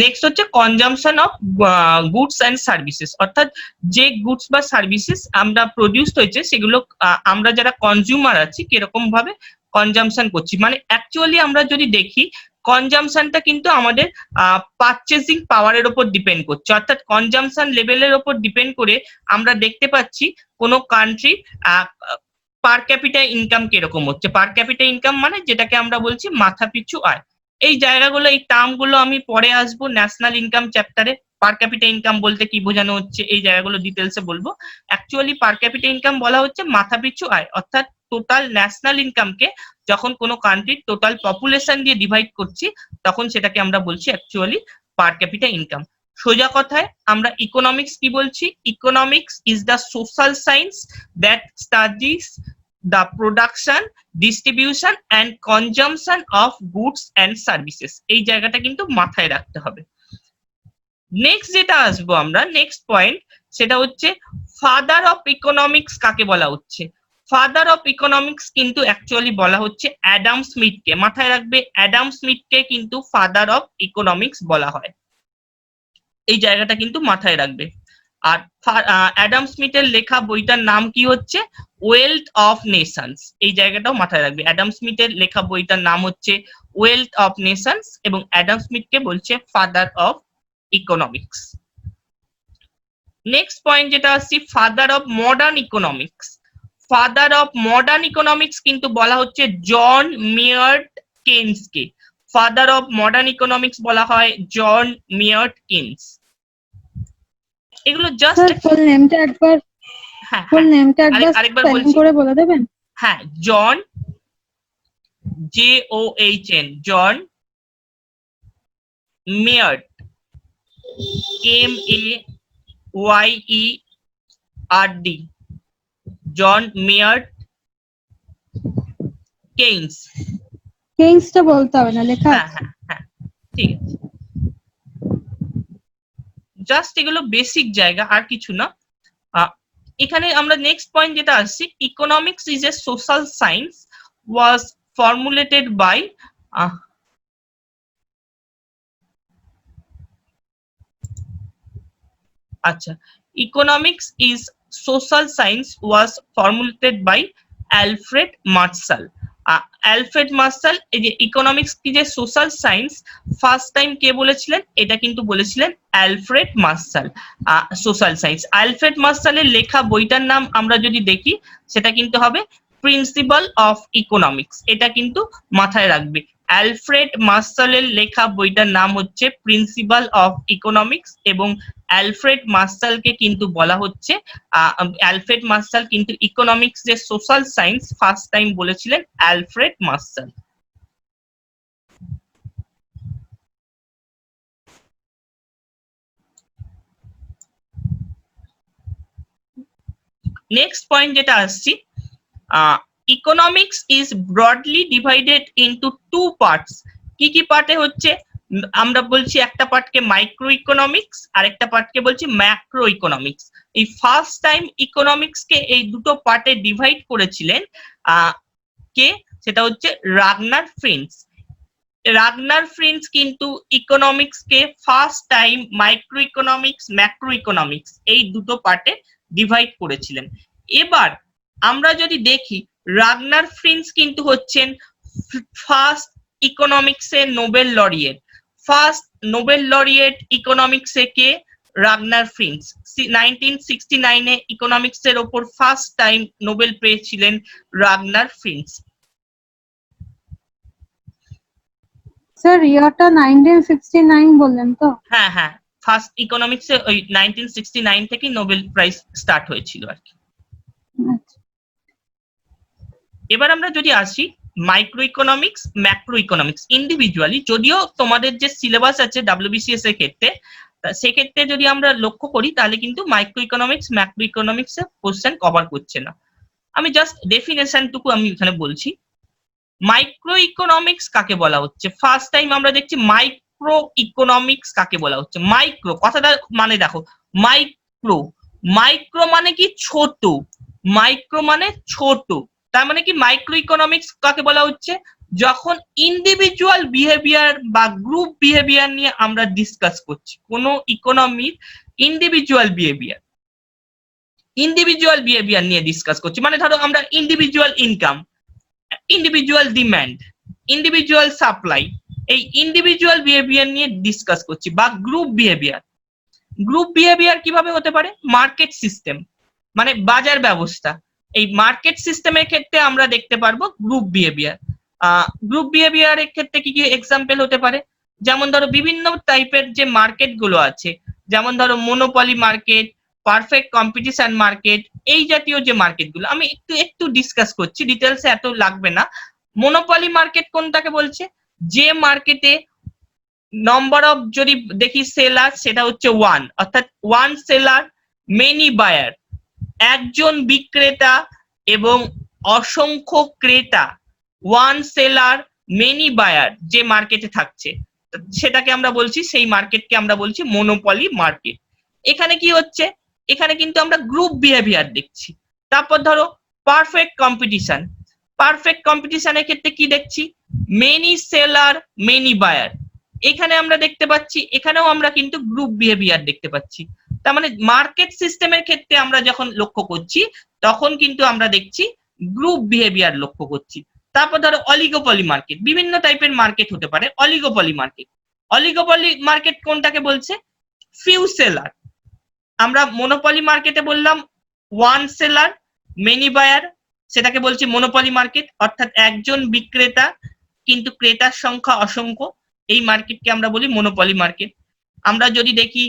Next হচ্ছে consumption of goods and services, অর্থাৎ যে গুডস বা সার্ভিসেস আমরা প্রডিউসড হয়েছে সেগুলো আমরা যারা কনজিউমার আছি কিরকম ভাবে কনজামশন করছি। মানে অ্যাকচুয়ালি আমরা যদি দেখি কনজামশনটা কিন্তু আমাদের পারচেসিং পাওয়ারের ওপর ডিপেন্ড করছে, অর্থাৎ কনজামশন লেভেলের ওপর ডিপেন্ড করে আমরা দেখতে পাচ্ছি কোনো কান্ট্রি পার ক্যাপিটা ইনকাম কিরকম হচ্ছে। পার ক্যাপিটা ইনকাম মানে যেটাকে আমরা বলছি মাথা পিছু আয়। এই জায়গাগুলো, এই টার্মগুলো আমি পরে আসবো ন্যাশনাল ইনকাম চ্যাপ্টারে। পার ক্যাপিটা ইনকাম বলতে কি বোঝানো হচ্ছে এই জায়গাগুলো ডিটেলসে বলবো। অ্যাকচুয়ালি পার ক্যাপিটা ইনকাম বলা হচ্ছে মাথা পিছু আয়, অর্থাৎ টোটাল ন্যাশনাল ইনকামকে যখন কোনো কান্ট্রির টোটাল পপুলেশন দিয়ে ডিভাইড করছি তখন সেটাকে আমরা বলছি অ্যাকচুয়ালি পার ক্যাপিটা ইনকাম। সোজা কথায় আমরা ইকোনমিক্স কি বলছি? Economics is the social science that studies the production, distribution and consumption of goods and services। এই জায়গাটা কিন্তু মাথায় রাখতে হবে। নেক্সট যেটা আসবো আমরা, নেক্সট পয়েন্ট, সেটা হচ্ছে ফাদার অফ ইকোনমিক্স কাকে বলা হচ্ছে। ফাদার অফ ইকোনমিক্স কিন্তু অ্যাকচুয়ালি বলা হচ্ছে অ্যাডাম স্মিথকে। মাথায় রাখবে, অ্যাডাম স্মিথকে কিন্তু ফাদার অফ ইকোনমিক্স বলা হয়। এই জায়গাটা কিন্তু মাথায় রাখবে। আর অ্যাডাম স্মিথের লেখা বইটার নাম কি হচ্ছে? Wealth of Nations. এই জায়গাটাও মাথায় রাখবে। অ্যাডাম স্মিথের লেখা বইটার নাম হচ্ছে ওয়েলথ অফ নেশনস এবং অ্যাডাম স্মিথকে বলছে father of economics. Next point যেটা আসছি, father of modern economics. Father of modern economics কিন্তু বলা হচ্ছে জন মেয়ার্ড কেইন্সকে। ফাদার অফ মডার্ন ইকোনমিক্স বলা হয় জন মেয়ার্ড কেইন্স। এগুলো জাস্ট ফুল নেমটা একবার আরেকবার বলছি করে বলে দেবেন? হ্যাঁ, জন JOHN, জন মেয়ার্ড, MEYERD, জন মেয়ার্ড কেইন্স। কেইন্সটা বলতে হবে না, লেখা আছে। হ্যাঁ ঠিক আছে। জাস্ট এগুলো বেসিক জায়গা, আর কিছু না। এখানে আমরা নেক্সট পয়েন্ট যেটা আসছি, economics is a social science was formulated by আচ্ছা, economics is social science was formulated by Alfred Marshall. Alfred Marshall এই যে ইকোনমিক্স কি যে সোশ্যাল সায়েন্স, ফার্স্ট টাইম কে বলেছিলেন? এটা কিন্তু বলেছিলেন Alfred Marshall. Social science, Alfred মার্শালের লেখা বইটার নাম আমরা যদি দেখি সেটা কিন্তু হবে প্রিন্সিপাল অফ ইকোনমিক্স। এটা কিন্তু মাথায় রাখবে। অ্যালফ্রেড মার্শালের লেখা বইটার নাম হচ্ছে প্রিন্সিপাল অফ ইকোনমিক্স এবং অ্যালফ্রেড মার্শালকে কিন্তু বলা হচ্ছে অ্যালফ্রেড মার্শাল কিন্তু ইকোনমিক্স যে সোশ্যাল সায়েন্স ফার্স্ট টাইম বলেছিলেন অ্যালফ্রেড মার্শাল। নেক্সট পয়েন্ট যেটা আসছি, economics is broadly divided into two parts. কি কি পার্টে হচ্ছে? আমরা বলছি একটা পার্টকে মাইক্রো ইকোনমিক্স আর একটা পার্টকে বলছি ম্যাক্রো ইকোনমিক্স। এই ফার্স্ট টাইম ইকোনমিক্সকে এই দুটো পার্টে ডিভাইড করেছিলেন কে? সেটা হচ্ছে রাগনার ফ্রিন্স। রাগনার ফ্রিন্স কিন্তু ইকোনমিক্সকে first time micro economics, macro economics এই দুটো পার্টে ডিভাইড করেছিলেন। এবার আমরা যদি দেখি, রাগনার ফ্রিন্স কিন্তু হচ্ছেন ফার্স্ট ইকোনমিক্সের Nobel laureate. First Nobel laureate ইকোনমিক্সে কে? Ragnar Frisch. 1969 ইকোনমিক্সের ওপর ফার্স্ট টাইম নোবেল পেয়েছিলেন রাগনার ফ্রিন্স। স্যার ইয়ারটা 1969 বললেন তো? হ্যাঁ, ফার্স্ট ইকোনমিক্সে ওই 1969 থেকে নোবেল প্রাইজ স্টার্ট হয়েছিল আর কি। এবার আমরা যদি আসি micro economics, macro economics individually, যদিও তোমাদের যে সিলেবাস আছে WBCS এর ক্ষেত্রে, সেক্ষেত্রে যদি আমরা লক্ষ্য করি তাহলে কিন্তু মাইক্রো ইকোনমিক্স, ম্যাক্রো ইকোনমিক্স এর কোশ্চেন কভার করছে না। আমি জাস্ট ডেফিনেশনটুকু আমি এখানে বলছি। মাইক্রো ইকোনমিক্স কাকে বলা হচ্ছে? ফার্স্ট টাইম আমরা দেখছি মাইক্রো ইকোনমিক্স কাকে বলা হচ্ছে। মাইক্রো কথাটা মানে দেখো, মাইক্রো, মাইক্রো মানে কি? ছোট। মাইক্রো মানে ছোট। তার মানে কি মাইক্রো ইকোনমিক্স কাকে বলা হচ্ছে? যখন ইন্ডিভিজুয়াল বিহেভিয়ার বা গ্রুপ বিহেভিয়ার নিয়ে আমরা ডিসকাস করছি, কোনো ইকোনমির ইন্ডিভিজুয়াল বিহেভিয়ার নিয়ে ডিসকাস করছি, মানে ধরো আমরা individual income, individual demand, individual supply, এই ইন্ডিভিজুয়াল বিহেভিয়ার নিয়ে ডিসকাস করছি। বা গ্রুপ বিহেভিয়ার কিভাবে হতে পারে? মার্কেট সিস্টেম, মানে বাজার ব্যবস্থা। এই মার্কেট সিস্টেমের ক্ষেত্রে আমরা দেখতে পারবো গ্রুপ বিহেভিয়ারের ক্ষেত্রে কি কি এক্সাম্পল হতে পারে? যেমন ধরো বিভিন্ন টাইপের যে মার্কেট গুলো আছে, যেমন ধরো monopoly market, perfect competition market, এই জাতীয় যে মার্কেট গুলো আমি একটু ডিসকাস করছি, ডিটেলসে এত লাগবে না। মোনোপলি মার্কেট কোনটাকে বলছে? যে মার্কেটে নম্বর অফ যদি দেখি সেলার, সেটা হচ্ছে ওয়ান, অর্থাৎ ওয়ান সেলার মেনি বায়ার, একজন বিক্রেতা এবং অসংখ্য ক্রেতা, ওয়ান সেলার মেনি বায়ার যে মার্কেটে থাকছে সেটাকে আমরা বলছি, সেই মার্কেটকে আমরা বলছি মোনোপলি মার্কেট। এখানে কি হচ্ছে? এখানে কিন্তু আমরা গ্রুপ বিহেভিয়ার দেখছি। তারপর ধরো পারফেক্ট কম্পিটিশনের ক্ষেত্রে কি দেখছি? মেনি সেলার মেনি বায়ার, এখানে আমরা দেখতে পাচ্ছি, এখানেও আমরা কিন্তু গ্রুপ বিহেভিয়ার দেখতে পাচ্ছি। তার মানে মার্কেট সিস্টেমের ক্ষেত্রে আমরা যখন লক্ষ্য করছি তখন কিন্তু আমরা দেখছি গ্রুপ বিহেভিয়ার লক্ষ্য করছি। তারপর ধরো অলিগোপলি মার্কেট, বিভিন্ন টাইপের মার্কেট হতে পারে। অলিগোপলি মার্কেট কোনটাকে বলছে? Few seller. আমরা মোনোপলি মার্কেটে বললাম ওয়ান সেলার মেনি বায়ার, সেটাকে বলছি মোনোপলি মার্কেট, অর্থাৎ একজন বিক্রেতা কিন্তু ক্রেতার সংখ্যা অসংখ্য, এই মার্কেটকে আমরা বলি মোনোপলি মার্কেট। আমরা যদি দেখি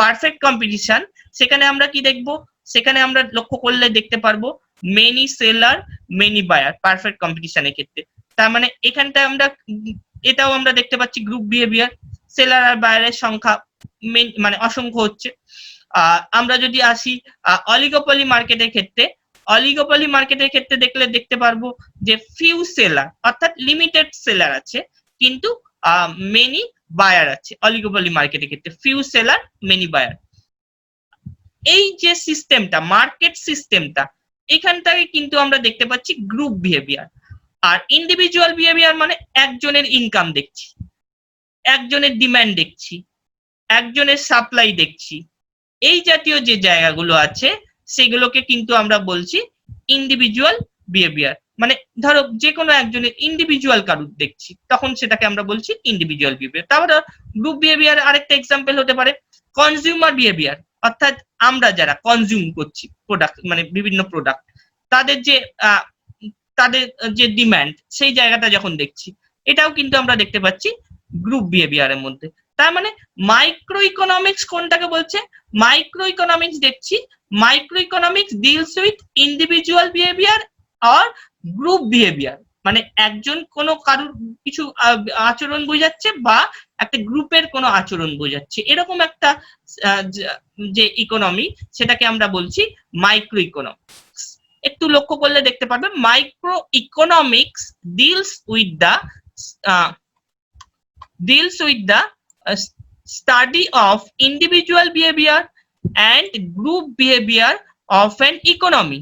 পারফেক্ট কম্পিটিশন, সেখানে আমরা কি দেখবো? সেখানে আমরা লক্ষ্য করলে দেখতে পারবো many seller many buyer perfect কম্পিটিশনের ক্ষেত্রে। তার মানে এখানটা আমরা এটাও আমরা দেখতে পাচ্ছি গ্রুপ বিহেভিয়ার, সেলার আর বায়ারের সংখ্যা মানে অসংখ্য হচ্ছে। আমরা যদি আসি অলিগোপলি মার্কেটের ক্ষেত্রে, দেখতে পারবো যে ফিউ সেলার, অর্থাৎ লিমিটেড সেলার আছে কিন্তু মেনি বায়ার আছে। অলিগোপলি মার্কেটের ক্ষেত্রে ফিউ সেলার মেনি বায়ার। এই যে সিস্টেমটা, মার্কেট সিস্টেমটা, এখানটাকে কিন্তু আমরা দেখতে পাচ্ছি গ্রুপ বিহেভিয়ার। আর ইন্ডিভিজুয়াল বিহেভিয়ার মানে একজনের ইনকাম দেখছি, একজনের ডিমান্ড দেখছি, একজনের সাপ্লাই দেখছি, এই জাতীয় যে জায়গাগুলো আছে সেগুলোকে কিন্তু আমরা বলছি ইন্ডিভিজুয়াল বিহেভিয়ার। মানে ধরো যে কোনো একজনের ইন্ডিভিজুয়াল কারুর দেখছি, তখন সেটাকে আমরা বলছি ইন্ডিভিজুয়াল বিহেভিয়ার। তারপরে গ্রুপ বিহেভিয়ার আরেকটা এক্সাম্পল হতে পারে কনজিউমার বিহেভিয়ার, অর্থাৎ আমরা যারা কনজিউম করছি প্রোডাক্ট, মানে বিভিন্ন প্রোডাক্ট, তাদের যে ডিমান্ড, সেই জায়গাটা যখন দেখছি, এটাও কিন্তু আমরা দেখতে পাচ্ছি গ্রুপ বিহেভিয়ারের মধ্যে। তার মানে মাইক্রো ইকোনমিক্স কোনটাকে বলছে? মাইক্রো ইকোনমিক্স দেখছি, micro economics deals with individual behaviour আর গ্রুপ বিহেভিয়ার, মানে একজন কোনো কারুর কিছু আচরণ বোঝাচ্ছে বা একটা গ্রুপের কোনো আচরণ বোঝাচ্ছে, এরকম একটা যে ইকোনমি, সেটাকে আমরা বলছি মাইক্রো ইকোনমিক্স। একটু লক্ষ্য করলে দেখতে পারবে micro economics deals with the study of individual behavior and group behavior of an economy.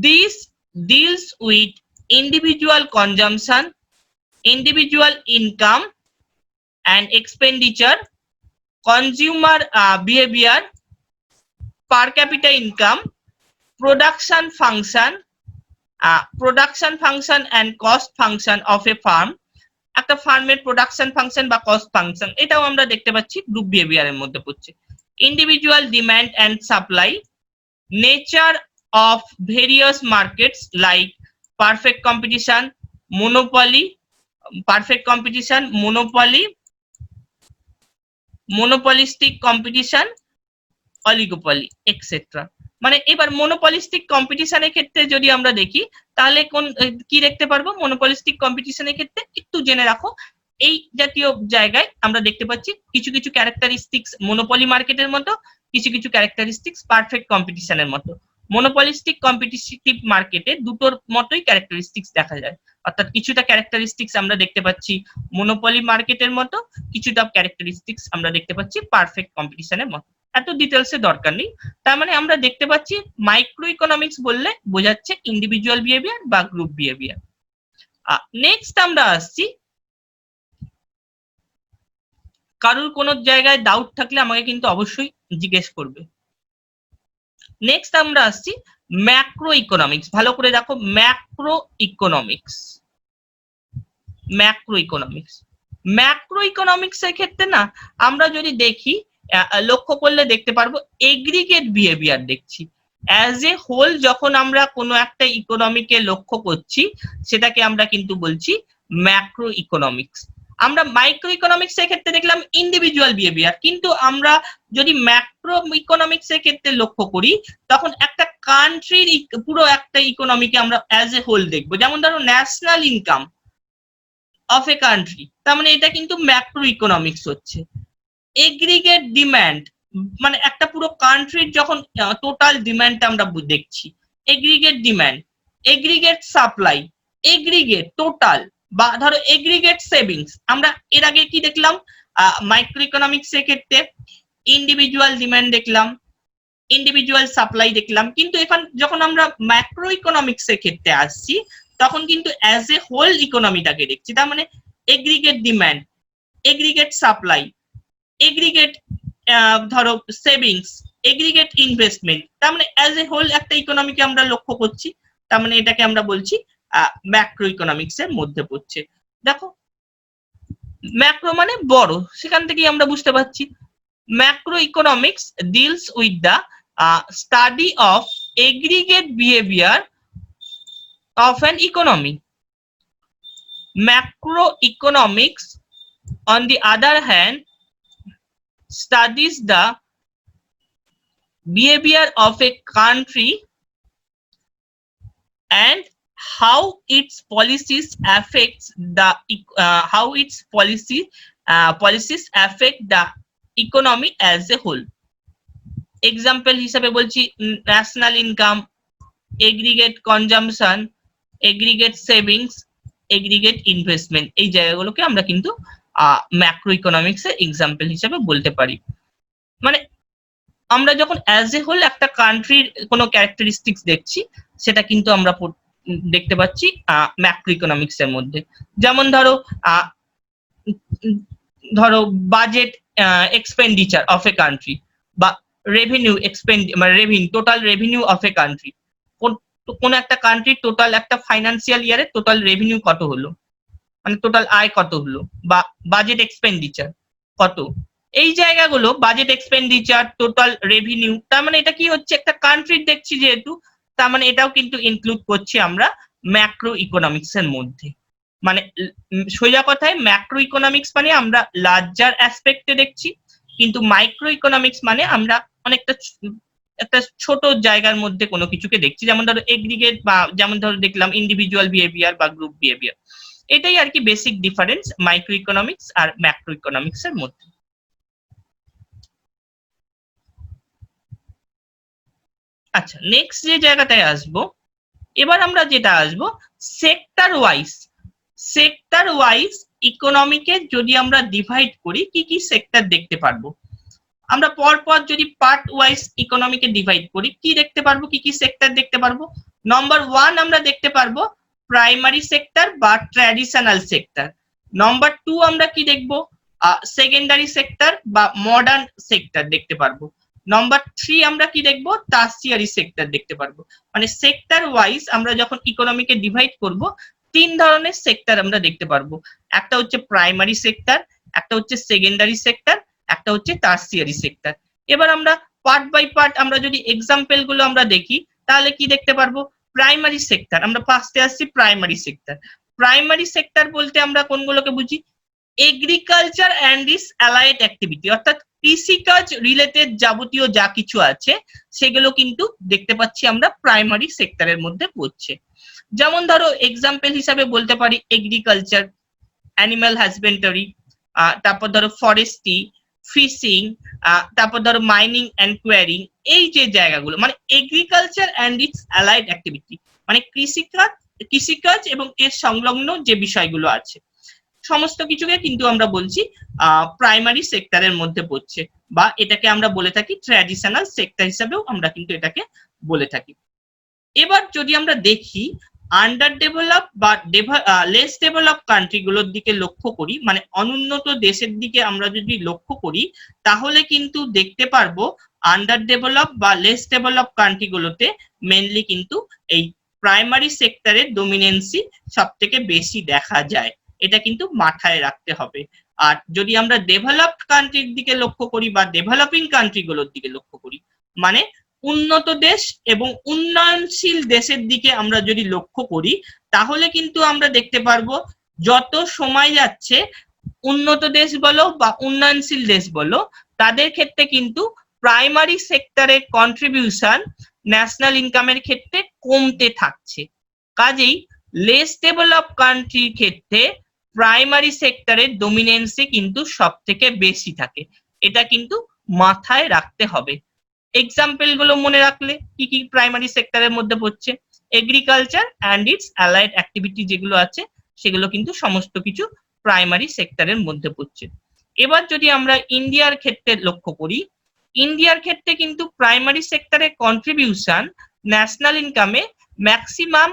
This deals with individual consumption, individual income and expenditure, consumer behavior, per capita income, production function and cost function of a farm, একটা ফার্মের production function বা cost function, এটাও আমরা দেখতে পাচ্ছি group বিহেভিয়ারের মধ্যে পড়ছে। Individual demand and supply, nature of various markets like perfect competition, monopolistic competition, oligopoly etcetera. মানে এবার মোনোপলিস্টিক কম্পিটিশনের ক্ষেত্রে যদি আমরা দেখি, তাহলে কি দেখতে পারবো? মোনোপলিস্টিক কম্পিটিশনের ক্ষেত্রে একটু জেনে রাখো, এই জাতীয় জায়গায় আমরা দেখতে পাচ্ছি কিছু কিছু ক্যারেক্টারিস্টিক্স মোনোপলি মার্কেটের মতো, কিছু কিছু ক্যারেক্টারিস্টিক্স পারফেক্ট কম্পিটিশনের মতো। মোনোপলিস্টিক কম্পিটিটিভ মার্কেটে দুটোর মতোই ক্যারেক্টারিস্টিক্স দেখা যায়, অর্থাৎ কিছুটা ক্যারেক্টারিস্টিক্স আমরা দেখতে পাচ্ছি মোনোপলি মার্কেটের মতো, কিছুটা ক্যারেক্টারিস্টিক্স আমরা দেখতে পাচ্ছি পারফেক্ট কম্পিটিশনের মতো। এত ডিটেলসে দরকার নেই। তার মানে আমরা দেখতে পাচ্ছি মাইক্রো ইকোনমিক্স বললে বোঝাচ্ছে ইন্ডিভিজুয়াল বিহেভিয়ার বা গ্রুপ বিহেভিয়ার। নেক্সট আমরা আসছি, কারোর কোনো জায়গায় ডাউট থাকলে আমাকে কিন্তু অবশ্যই জিজ্ঞেস করবে। নেক্সট আমরা আসছি ম্যাক্রো ইকোনমিক্স। ভালো করে দেখো, macro economics. Macro economics, macro economics এর ক্ষেত্রে না আমরা যদি দেখি, লক্ষ্য করলে দেখতে পারবো এগ্রিগেট বিহেভিয়ার দেখছি। অ্যাজ এ হোল যখন আমরা কোনো একটা ইকোনমিকে লক্ষ্য করছি, সেটাকে আমরা কিন্তু বলছি ম্যাক্রো ইকোনমিক্স। আমরা মাইক্রো ইকোনমিক্স এর ক্ষেত্রে দেখলাম ইন্ডিভিজুয়াল বিহেভিয়ার, কিন্তু আমরা যদি ম্যাক্রো ইকোনমিক্স এর ক্ষেত্রে লক্ষ্য করি, তখন একটা কান্ট্রির পুরো একটা ইকোনমিকে আমরা অ্যাজ এ হোল দেখবো। যেমন ধরো national income of a country, তার মানে এটা কিন্তু ম্যাক্রো ইকোনমিক্স হচ্ছে। এগ্রিগেট ডিমান্ড, মানে একটা পুরো কান্ট্রির যখন টোটাল ডিমান্ডটা আমরা দেখছি, aggregate demand, aggregate supply, aggregate total, বা ধরো এগ্রিগেট সেভিংস। আমরা এর আগে কি দেখলাম মাইক্রো ইকোনমিক্স এর ক্ষেত্রে? ইন্ডিভিজুয়াল ডিমান্ড দেখলাম, ইন্ডিভিজুয়াল সাপ্লাই দেখলাম, কিন্তু এখন যখন আমরা ম্যাক্রো ইকোনমিক্স এর ক্ষেত্রে আসছি, তখন কিন্তু অ্যাজ এ হোল ইকোনমিটাকে দেখছি। তার মানে aggregate demand, aggregate supply, aggregate ধরো সেভিংস, এগ্রিগেট ইনভেস্টমেন্ট, তার মানে অ্যাজ এ হোল একটা ইকোনমিকে আমরা লক্ষ্য করছি। তার মানে এটাকে আমরা বলছি ম্যাক্রো ইকোনমিক্স এর মধ্যে পড়ছে। দেখো, ম্যাক্রো মানে বড়, সেখান থেকেই আমরা বুঝতে পারছি। Macro economics deals with the study of aggregate behaviour of an economy. Macroeconomics, on the other hand, studies the behavior of a country and how its policies affects the policies affect the economy as a whole. Example হিসাবে বলছি national income, aggregate consumption, aggregate savings, aggregate investment, এই জায়গাগুলোকে আমরা কিন্তু macro economics এর example হিসেবে বলতে পারি। মানে আমরা যখন অ্যাজ এ হোল একটা কান্ট্রির কোনো ক্যারেক্টারিস্টিক্স দেখছি, সেটা কিন্তু আমরা দেখতে পাচ্ছি ম্যাক্রো ইকোনমিক্স এর মধ্যে। যেমন ধরো budget expenditure of a country, বা revenue total revenue of a country. কোন একটা কান্ট্রির টোটাল একটা ফাইন্যান্সিয়াল ইয়ারে টোটাল রেভিনিউ কত হলো, মানে টোটাল আয় কত হলো, বা বাজেট এক্সপেন্ডিচার কত, এই জায়গাগুলো বাজেট এক্সপেন্ডিচার, টোটাল রেভিনিউ, তার মানে এটা কি হচ্ছে একটা কান্ট্রির দেখছি যেহেতু, তার মানে এটাও কিন্তু ইনক্লুড করছি আমরা ম্যাক্রো ইকোনমিক্স এর মধ্যে। মানে সোজা কথায় ম্যাক্রো ইকোনমিক্স মানে আমরা লার্জার অ্যাসপেক্টে দেখছি, কিন্তু মাইক্রো ইকোনমিক্স মানে আমরা অনেকটা একটা ছোট জায়গার মধ্যে কোনো কিছুকে দেখছি। যেমন ধরো এগ্রিগেট, বা যেমন ধরো দেখলাম ইন্ডিভিজুয়াল বিহেভিয়ার বা গ্রুপ বিহেভিয়ার। এটাই আর কি বেসিক ডিফারেন্স মাইক্রো ইকোনমিক্স আর ম্যাক্রো ইকোনমিক্স এর মধ্যে। আচ্ছা, নেক্সট যে জায়গাটায় আসবো, এবার আমরা যেটা আসবো সেক্টর ওয়াইজ। সেক্টর ওয়াইজ ইকোনমিকে যদি আমরা ডিভাইড করি, কি কি সেক্টর দেখতে পারবো আমরা? পরপর যদি পার্ট ওয়াইজ ইকোনমিকে ডিভাইড করি, কি দেখতে পারবো, কি কি সেক্টর দেখতে পারবো? নাম্বার 1 আমরা দেখতে পারবো প্রাইমারি সেক্টর বা ট্র্যাডিশনাল সেক্টর। নাম্বার 2 আমরা কি দেখবো? সেকেন্ডারি সেক্টর বা মডার্ন সেক্টর দেখতে পারবো। নাম্বার 3 আমরা কি দেখবো? টার্সিয়ারি সেক্টর দেখতে পারবো। মানে সেক্টর ওয়াইজ আমরা যখন ইকোনমিকে ডিভাইড করব, 3 ধরনের সেক্টর আমরা দেখতে পারবো। একটা হচ্ছে প্রাইমারি সেক্টর, একটা হচ্ছে সেকেন্ডারি সেক্টর, একটা হচ্ছে টার্সিয়ারি সেক্টর। এবার আমরা পার্ট বাই পার্ট আমরা যদি এক্সাম্পল গুলো আমরা দেখি, তাহলে কি দেখতে পারবো? প্রাইমারি সেক্টর, আমরা ফার্স্টে আসছি প্রাইমারি সেক্টর। প্রাইমারি সেক্টর বলতে আমরা কোনগুলোকে বুঝি? Agriculture and it's allied activity, অর্থাৎ কৃষিকাজ রিলেটেড যাবতীয় যা কিছু আছে সেগুলো কিন্তু দেখতে পাচ্ছি আমরা প্রাইমারি সেক্টরের মধ্যে পড়ছে। যেমন ধরো এক্সাম্পল হিসাবে বলতে পারি এগ্রিকালচার, অ্যানিম্যাল হাজবেন্ডারি, তারপর ধরো ফরেস্ট্রি, ফিশিং, তারপর ধরো মাইনিং অ্যান্ড কোয়ারিং, এই যে জায়গাগুলো মানে agriculture and it's allied activity, মানে কৃষিকাজ এবং এর সংলগ্ন যে বিষয়গুলো আছে সমস্ত কিছুকে কিন্তু আমরা বলছি প্রাইমারি সেক্টরের মধ্যে পড়ছে, বা এটাকে আমরা বলে থাকি ট্র্যাডিশনাল সেক্টর হিসাবেও আমরা কিন্তু এটাকে বলে থাকি। এবার যদি আমরা দেখি আন্ডার ডেভেলপ বা লেস ডেভেলপ কান্ট্রিগুলোর দিকে লক্ষ্য করি, মানে অনুন্নত দেশের দিকে আমরা যদি লক্ষ্য করি, তাহলে কিন্তু দেখতে পারবো আন্ডার ডেভেলপ বা লেস ডেভেলপ কান্ট্রিগুলোতে মেনলি কিন্তু এই প্রাইমারি সেক্টরের ডমিনেন্সি সব থেকে বেশি দেখা যায়। এটা কিন্তু মাথায় রাখতে হবে। আর যদি আমরা ডেভেলপড কান্ট্রির দিকে লক্ষ্য করি বা ডেভেলপিং কান্ট্রিগুলোর দিকে লক্ষ্য করি, মানে উন্নত দেশ এবং উন্নয়নশীল দেশের দিকে আমরা যদি লক্ষ্য করি, তাহলে কিন্তু আমরা দেখতে পারবো যত সময় যাচ্ছে উন্নত দেশ বলো বা উন্নয়নশীল দেশ বলো, তাদের ক্ষেত্রে কিন্তু প্রাইমারি সেক্টরের কন্ট্রিবিউশন ন্যাশনাল ইনকামের ক্ষেত্রে কমতে থাকছে। কাজেই লেস ডেভেলপ কান্ট্রির ক্ষেত্রে প্রাইমারি সেক্টরের ডমিনেন্সি কিন্তু সব থেকে বেশি থাকে। এটা কিন্তু মাথায় রাখতে হবে। এক্সাম্পল গুলো মনে রাখলে কি কি প্রাইমারি সেক্টরের মধ্যে পড়ছে, agriculture and it's allied activity যেগুলো আছে সেগুলো কিন্তু সমস্ত কিছু প্রাইমারি সেক্টরের মধ্যে পড়ছে। এবার যদি আমরা ইন্ডিয়ার ক্ষেত্রে লক্ষ্য করি, ইন্ডিয়ার ক্ষেত্রে কিন্তু প্রাইমারি সেক্টরের কন্ট্রিবিউশন ন্যাশনাল ইনকামে ম্যাক্সিমাম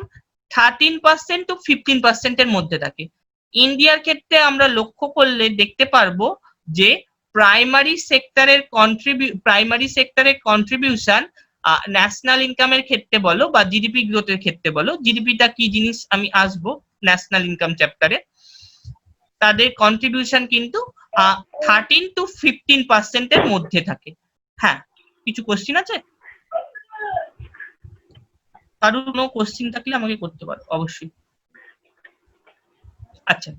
13% টু 15% এর মধ্যে থাকে। ইন্ডিয়ার ক্ষেত্রে আমরা লক্ষ্য করলে দেখতে পারবো যে প্রাইমারি সেক্টরের কন্ট্রিবিউশন ন্যাশনাল ইনকামের ক্ষেত্রে বলো বা জিডিপি গ্রোথের ক্ষেত্রে বলো, জিডিপিটা কি জিনিস আমি আসবো ন্যাশনাল ইনকাম চ্যাপ্টারে, তাদের কন্ট্রিবিউশন কিন্তু 13 টু 15% এর মধ্যে থাকে। হ্যাঁ, কিছু কোশ্চিন আছে? কারোর কোনো কোশ্চিন থাকলে আমাকে করতে পারো অবশ্যই। আচ্ছা,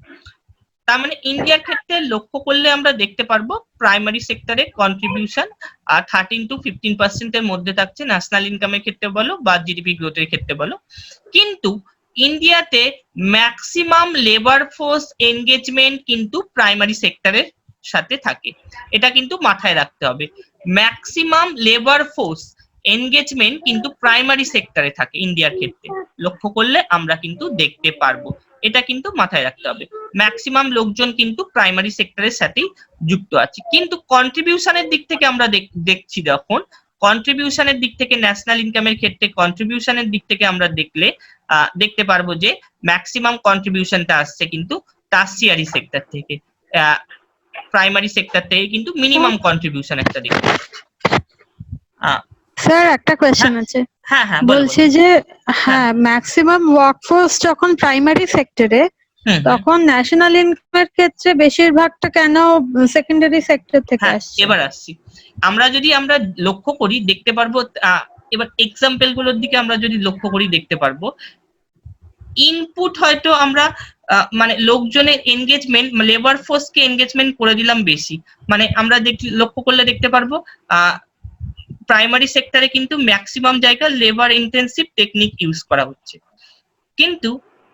তার মানে ইন্ডিয়ার ক্ষেত্রে লক্ষ্য করলে আমরা দেখতে পারবো প্রাইমারি সেক্টরের কন্ট্রিবিউশন 13 টু 15% এর মধ্যে থাকছে ন্যাশনাল ইনকামের ক্ষেত্রে বলো বা জিডিপি গ্রোথের ক্ষেত্রে বলো। কিন্তু ইন্ডিয়াতে ম্যাক্সিমাম লেবার ফোর্স এনগেজমেন্ট কিন্তু প্রাইমারি সেক্টরের সাথে থাকে। এটা কিন্তু মাথায় রাখতে হবে, ম্যাক্সিমাম লেবার ফোর্স এনগেজমেন্ট কিন্তু প্রাইমারি সেক্টরে থাকে ইন্ডিয়ার ক্ষেত্রে। লক্ষ্য করলে আমরা কিন্তু দেখতে পারবো, এটা কিন্তু মাথায় রাখতে হবে, ম্যাক্সিমাম লোকজন কিন্তু প্রাইমারি সেক্টরের সাথেই যুক্ত আছে। কিন্তু কন্ট্রিবিউশনের দিক থেকে আমরা দেখছি, যখন কন্ট্রিবিউশনের দিক থেকে ন্যাশনাল ইনকামের ক্ষেত্রে কন্ট্রিবিউশনের দিক থেকে আমরা দেখতে পারবো যে ম্যাক্সিমাম কন্ট্রিবিউশনটা আসছে কিন্তু টারসিয়ারি সেক্টর থেকে, প্রাইমারি সেক্টর থেকে কিন্তু মিনিমাম কন্ট্রিবিউশন একটা দেখতে। স্যার একটা কোয়েশ্চেন আছে। হ্যাঁ হ্যাঁ, বলছি যে হ্যাঁ, ম্যাক্সিমাম ওয়ার্কফোর্স যখন প্রাইমারি সেক্টরে, তখন ন্যাশনাল ইনকামের ক্ষেত্রে বেশিরভাগটা কেন সেকেন্ডারি সেক্টর থেকে আসছে? এবার আসছি, আমরা লক্ষ্য করি দেখতে পারবো, এবার এক্সাম্পল গুলোর দিকে আমরা যদি লক্ষ্য করি দেখতে পারবো ইনপুট হয়তো আমরা মানে লোকজনের এনগেজমেন্ট, লেবার ফোর্সকে এনগেজমেন্ট করে দিলাম বেশি, মানে আমরা লক্ষ্য করলে দেখতে পারবো প্রাইমারি সেক্টরে কিন্তু ম্যাক্সিমাম জায়গা লেবার ইন্টেন্সিভ টেকনিক ইউজ করা হচ্ছে। কিন্তু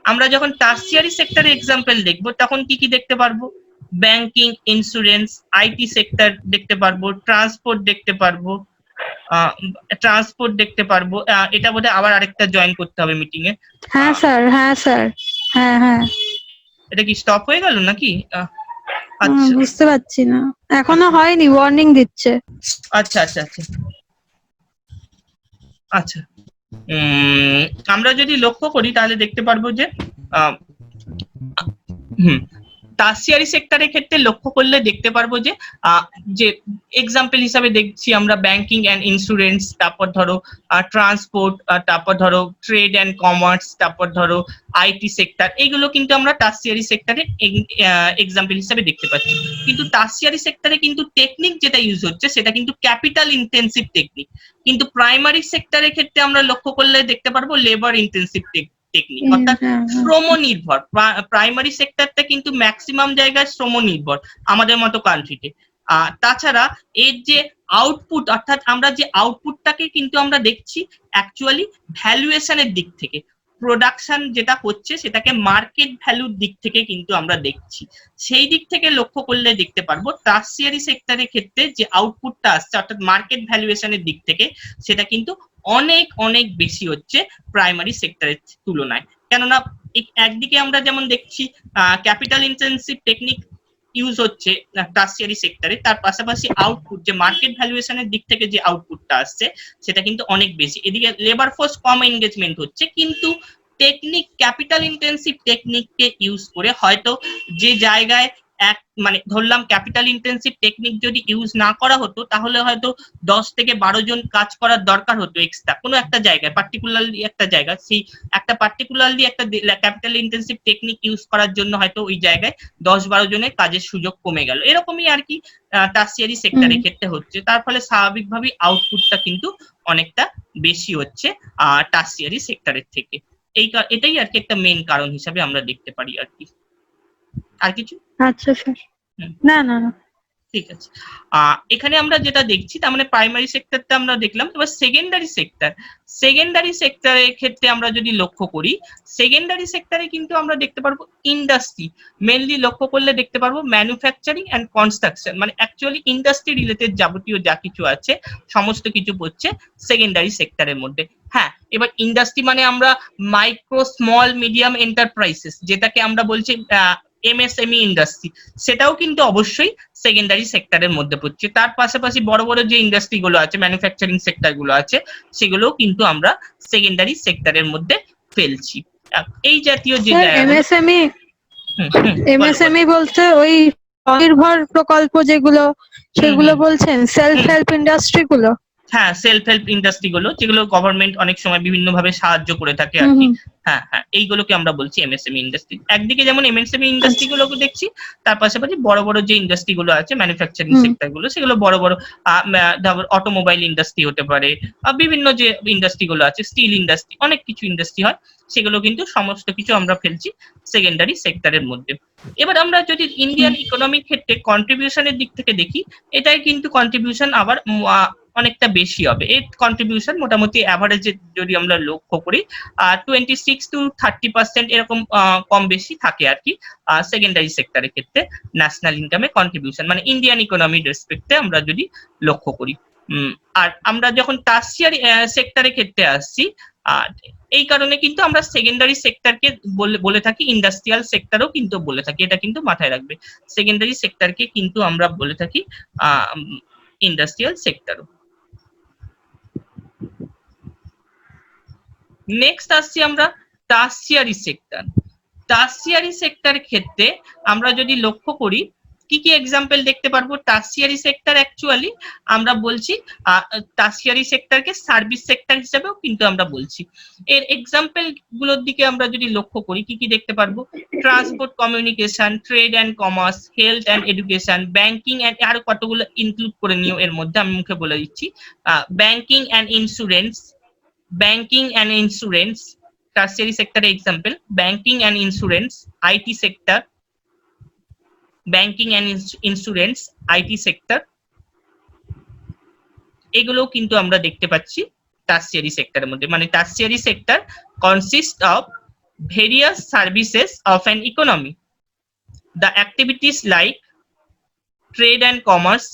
আমরা যখন টারসিয়ারি সেক্টরে এক্সাম্পল দেখবো তখন কি কি দেখতে পারবো, ব্যাংকিং, ইন্স্যুরেন্স, আইটি সেক্টর দেখতে পারবো, ট্রান্সপোর্ট দেখতে পারবো, এটা বোধহয় আবার আরেকটা জয়েন করতে হবে মিটিং এ। হ্যাঁ স্যার, হ্যাঁ স্যার, হ্যাঁ হ্যাঁ। এটা কি স্টপ হয়ে গেল নাকি? বুঝতে পারছি না, এখনো হয়নি, ওয়ার্নিং দিচ্ছে। আচ্ছা আচ্ছা আচ্ছা আচ্ছা, আমরা যদি লক্ষ্য করি তাহলে দেখতে পারবো যে টারসিয়ারি সেক্টরের ক্ষেত্রে লক্ষ্য করলে দেখতে পারবো যে এক্সাম্পল হিসাবে দেখছি আমরা ব্যাংকিং অ্যান্ড ইন্স্যুরেন্স, তারপর ধরো ট্রান্সপোর্ট, তারপর ধরো ট্রেড অ্যান্ড কমার্স, তারপর ধরো আইটি সেক্টর, এগুলো কিন্তু আমরা টারসিয়ারি সেক্টরে এক্সাম্পল হিসাবে দেখতে পাচ্ছি। কিন্তু টারসিয়ারি সেক্টরে কিন্তু টেকনিক যেটা ইউজ হচ্ছে সেটা কিন্তু ক্যাপিটাল ইন্টেন্সিভ টেকনিক, কিন্তু প্রাইমারি সেক্টরের ক্ষেত্রে আমরা লক্ষ্য করলে দেখতে পারবো লেবার ইন্টেন্সিভ টেকনিক, অর্থাৎ শ্রম নির্ভর। প্রাইমারি সেক্টরটা কিন্তু ম্যাক্সিমাম জায়গায় শ্রম নির্ভর আমাদের মতো কান্ট্রিতে। তাছাড়া এর যে আউটপুট, অর্থাৎ আমরা যে আউটপুটটাকে কিন্তু আমরা দেখছি অ্যাকচুয়ালি ভ্যালুয়েশনের দিক থেকে, প্রোডাকশন যেটা হচ্ছে সেটাকে মার্কেট ভ্যালুর দিক থেকে কিন্তু আমরা দেখছি। সেই দিক থেকে লক্ষ্য করলে দেখতে পারবো টারসিয়ারি সেক্টরের ক্ষেত্রে যে আউটপুটটা আসছে অর্থাৎ মার্কেট ভ্যালুয়েশনের দিক থেকে সেটা কিন্তু অনেক অনেক বেশি হচ্ছে প্রাইমারি সেক্টরের তুলনায়। কেননা একদিকে আমরা যেমন দেখছি ক্যাপিটাল ইন্টেন্সিভ টেকনিক ইউজ হচ্ছে টারসিয়ারি সেক্টরে, তার পাশাপাশি আউটপুট যে মার্কেট ভ্যালুয়েশনের দিক থেকে যে আউটপুটটা আসছে সেটা কিন্তু অনেক বেশি। এদিকে লেবার ফোর্স কম এনগেজমেন্ট হচ্ছে কিন্তু টেকনিক, ক্যাপিটাল ইন্টেন্সিভ টেকনিককে ইউজ করে হয়তো যে জায়গায় মানে ধরলাম ক্যাপিটাল ইন্টেন্সিভ টেকনিক যদি ইউজ না করা হতো তাহলে হয়তো 10 থেকে 12 জন কাজ করার দরকার হতো এক্সট্রা কোনো একটা জায়গায়, পার্টিকুলারলি একটা জায়গা, সেই একটা পার্টিকুলারলি একটা ক্যাপিটাল ইন্টেন্সিভ টেকনিক ইউজ করার জন্য হয়তো ওই জায়গায় 10-12 জনের কাজের সুযোগ কমে গেল। এরকমই আর কি টার্সিয়ারি সেক্টরের ক্ষেত্রে হচ্ছে, তার ফলে স্বাভাবিকভাবেই আউটপুটটা কিন্তু অনেকটা বেশি হচ্ছে টার্সিয়ারি সেক্টরের থেকে। এটাই আর কি একটা মেইন কারণ হিসাবে আমরা দেখতে পারি আর কি। আর কিছু? আচ্ছা স্যার, না না না, ঠিক আছে। এখানে আমরা যেটা দেখছি তার মানে প্রাইমারি সেক্টরটা আমরা দেখলাম, এবার সেকেন্ডারি সেক্টরের ক্ষেত্রে আমরা যদি লক্ষ্য করি, সেকেন্ডারি সেক্টরে কিন্তু আমরা দেখতে পারবো ইন্ডাস্ট্রি, মেনলি লক্ষ্য করলে দেখতে পারবো ম্যানুফ্যাকচারিং অ্যান্ড কনস্ট্রাকশন, মানে অ্যাকচুয়ালি ইন্ডাস্ট্রি রিলেটেড যাবতীয় যা কিছু আছে সমস্ত কিছু হচ্ছে সেকেন্ডারি সেক্টরের মধ্যে। হ্যাঁ, এবার ইন্ডাস্ট্রি মানে আমরা মাইক্রো স্মল মিডিয়াম এন্টারপ্রাইজেস যেটাকে আমরা বলছি এমএসএমই ইন্ডাস্ট্রি, সেটাও কিন্তু অবশ্যই সেকেন্ডারি সেক্টরের মধ্যে পড়ছে। তার পাশাপাশি বড় বড় যে ইন্ডাস্ট্রি গুলো আছে, ম্যানুফ্যাকচারিং সেক্টর গুলো আছে, সেগুলোও কিন্তু আমরা সেকেন্ডারি সেক্টরের মধ্যে ফেলছি। এই জাতীয় যে এমএসএমই বলতে ওই স্বনির্ভর প্রকল্প যেগুলো সেগুলো বলছেন, সেলফ হেল্প ইন্ডাস্ট্রি গুলো। হ্যাঁ, সেলফ হেল্প ইন্ডাস্ট্রি গুলো যেগুলো গভর্নমেন্ট অনেক সময় বিভিন্ন ভাবে সাহায্য করে থাকে আর কি। হ্যাঁ হ্যাঁ, এইগুলোকে আমরা বলছি এমএসএমই ইন্ডাস্ট্রি। একদিকে যেমন এমএসএমই ইন্ডাস্ট্রি গুলোকে দেখছি, তার পাশাপাশি বড় বড় যে ইন্ডাস্ট্রি গুলো আছে ম্যানুফ্যাকচারিং সেক্টর গুলো, সেগুলো বড় বড় অটোমোবাইল ইন্ডাস্ট্রি হতে পারে, বিভিন্ন যে ইন্ডাস্ট্রি গুলো আছে, স্টিল ইন্ডাস্ট্রি, অনেক কিছু ইন্ডাস্ট্রি হয়, সেগুলো কিন্তু সমস্ত কিছু আমরা ফেলছি সেকেন্ডারি সেক্টরের মধ্যে। এবার আমরা যদি ইন্ডিয়ান ইকোনমিক ক্ষেত্রে কন্ট্রিবিউশনের দিক থেকে দেখি, এটাই কিন্তু কন্ট্রিবিউশন আবার অনেকটা বেশি হবে। এর কন্ট্রিবিউশন মোটামুটি অ্যাভারেজে যদি আমরা লক্ষ্য করি 26 to 30% এরকম কম বেশি থাকে আর কি সেকেন্ডারি সেক্টরের ক্ষেত্রে ন্যাশনাল ইনকামে কন্ট্রিবিউশন, মানে ইন্ডিয়ান ইকোনমির রেসপেক্টে আমরা যদি লক্ষ্য করি। আর আমরা যখন টার্সিয়ারি সেক্টরের ক্ষেত্রে আসছি, এই কারণে কিন্তু আমরা সেকেন্ডারি সেক্টরকে বলে থাকি ইন্ডাস্ট্রিয়াল সেক্টরও কিন্তু বলে থাকি, এটা কিন্তু মাথায় রাখবে। সেকেন্ডারি সেক্টরকে কিন্তু আমরা বলে থাকি ইন্ডাস্ট্রিয়াল সেক্টরও। নেক্সট আসছি আমরা টার্সিয়ারি সেক্টর। টার্সিয়ারি সেক্টর ক্ষেত্রে আমরা যদি লক্ষ্য করি কি কি এক্সাম্পল দেখতে পারবো টার্সিয়ারি সেক্টর, অ্যাকচুয়ালি আমরা বলছি টার্সিয়ারি সেক্টরকে সার্ভিস সেক্টর হিসেবেও কিন্তু আমরা বলছি। এর এক্সাম্পল গুলোর দিকে আমরা যদি লক্ষ্য করি কি কি দেখতে পারবো, transport communication, trade and commerce, health and education, banking and আরো কতগুলো ইনক্লুড করে নিও এর মধ্যে, আমি মুখে বলে দিচ্ছি। Banking and insurance, tertiary sector example banking and insurance, IT sector, banking and insurance, IT sector, এগুলোও কিন্তু আমরা দেখতে পাচ্ছি টার্সিয়ারি সেক্টরের মধ্যে। মানে tertiary sector consist of various services of an economy, the activities like trade and commerce,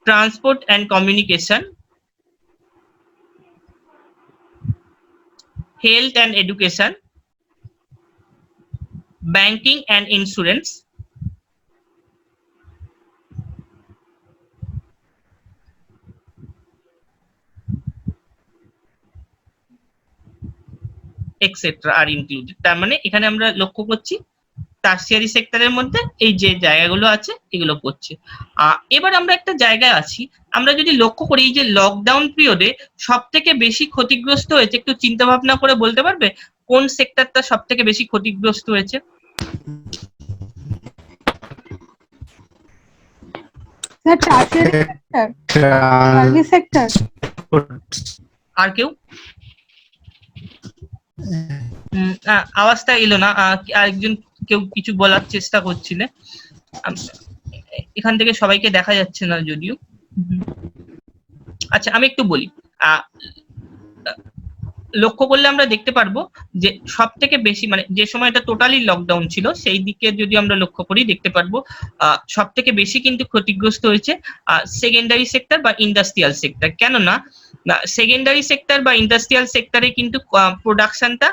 transport and communication, health and education, banking and insurance, etc. are included। তার মানে এখানে আমরা লক্ষ্য করছি টার্সিয়ারি সেক্টরের মধ্যে এই যে জায়গাগুলো আছে এগুলো পড়ছে। এবার আমরা একটা জায়গায় আছি, আমরা যদি লক্ষ্য করি এই যে লকডাউন পিরিয়ডে সব থেকে বেশি ক্ষতিগ্রস্ত হয়েছে, একটু চিন্তা ভাবনা করে বলতে পারবে কোন সেক্টরটা সব থেকে বেশি ক্ষতিগ্রস্ত হয়েছে? আর কেউ? আওয়াজটা এলো না, আরেকজন কেউ কিছু বলার চেষ্টা করছিলে, এখান থেকে সবাইকে দেখা যাচ্ছে না যদিও। আচ্ছা, আমি একটু বলি। লক্ষ্য করলে আমরা দেখতে পারবো যে সব থেকে বেশি, মানে যে সময়টা টোটালি লকডাউন ছিল সেই দিকে যদি আমরা লক্ষ্য করি দেখতে পারবো সব থেকে বেশি কিন্তু ক্ষতিগ্রস্ত হয়েছে সেকেন্ডারি সেক্টর বা ইন্ডাস্ট্রিয়াল সেক্টর। কেননা সেকেন্ডারি সেক্টর বা ইন্ডাস্ট্রিয়াল সেক্টরে কিন্তু প্রোডাকশনটা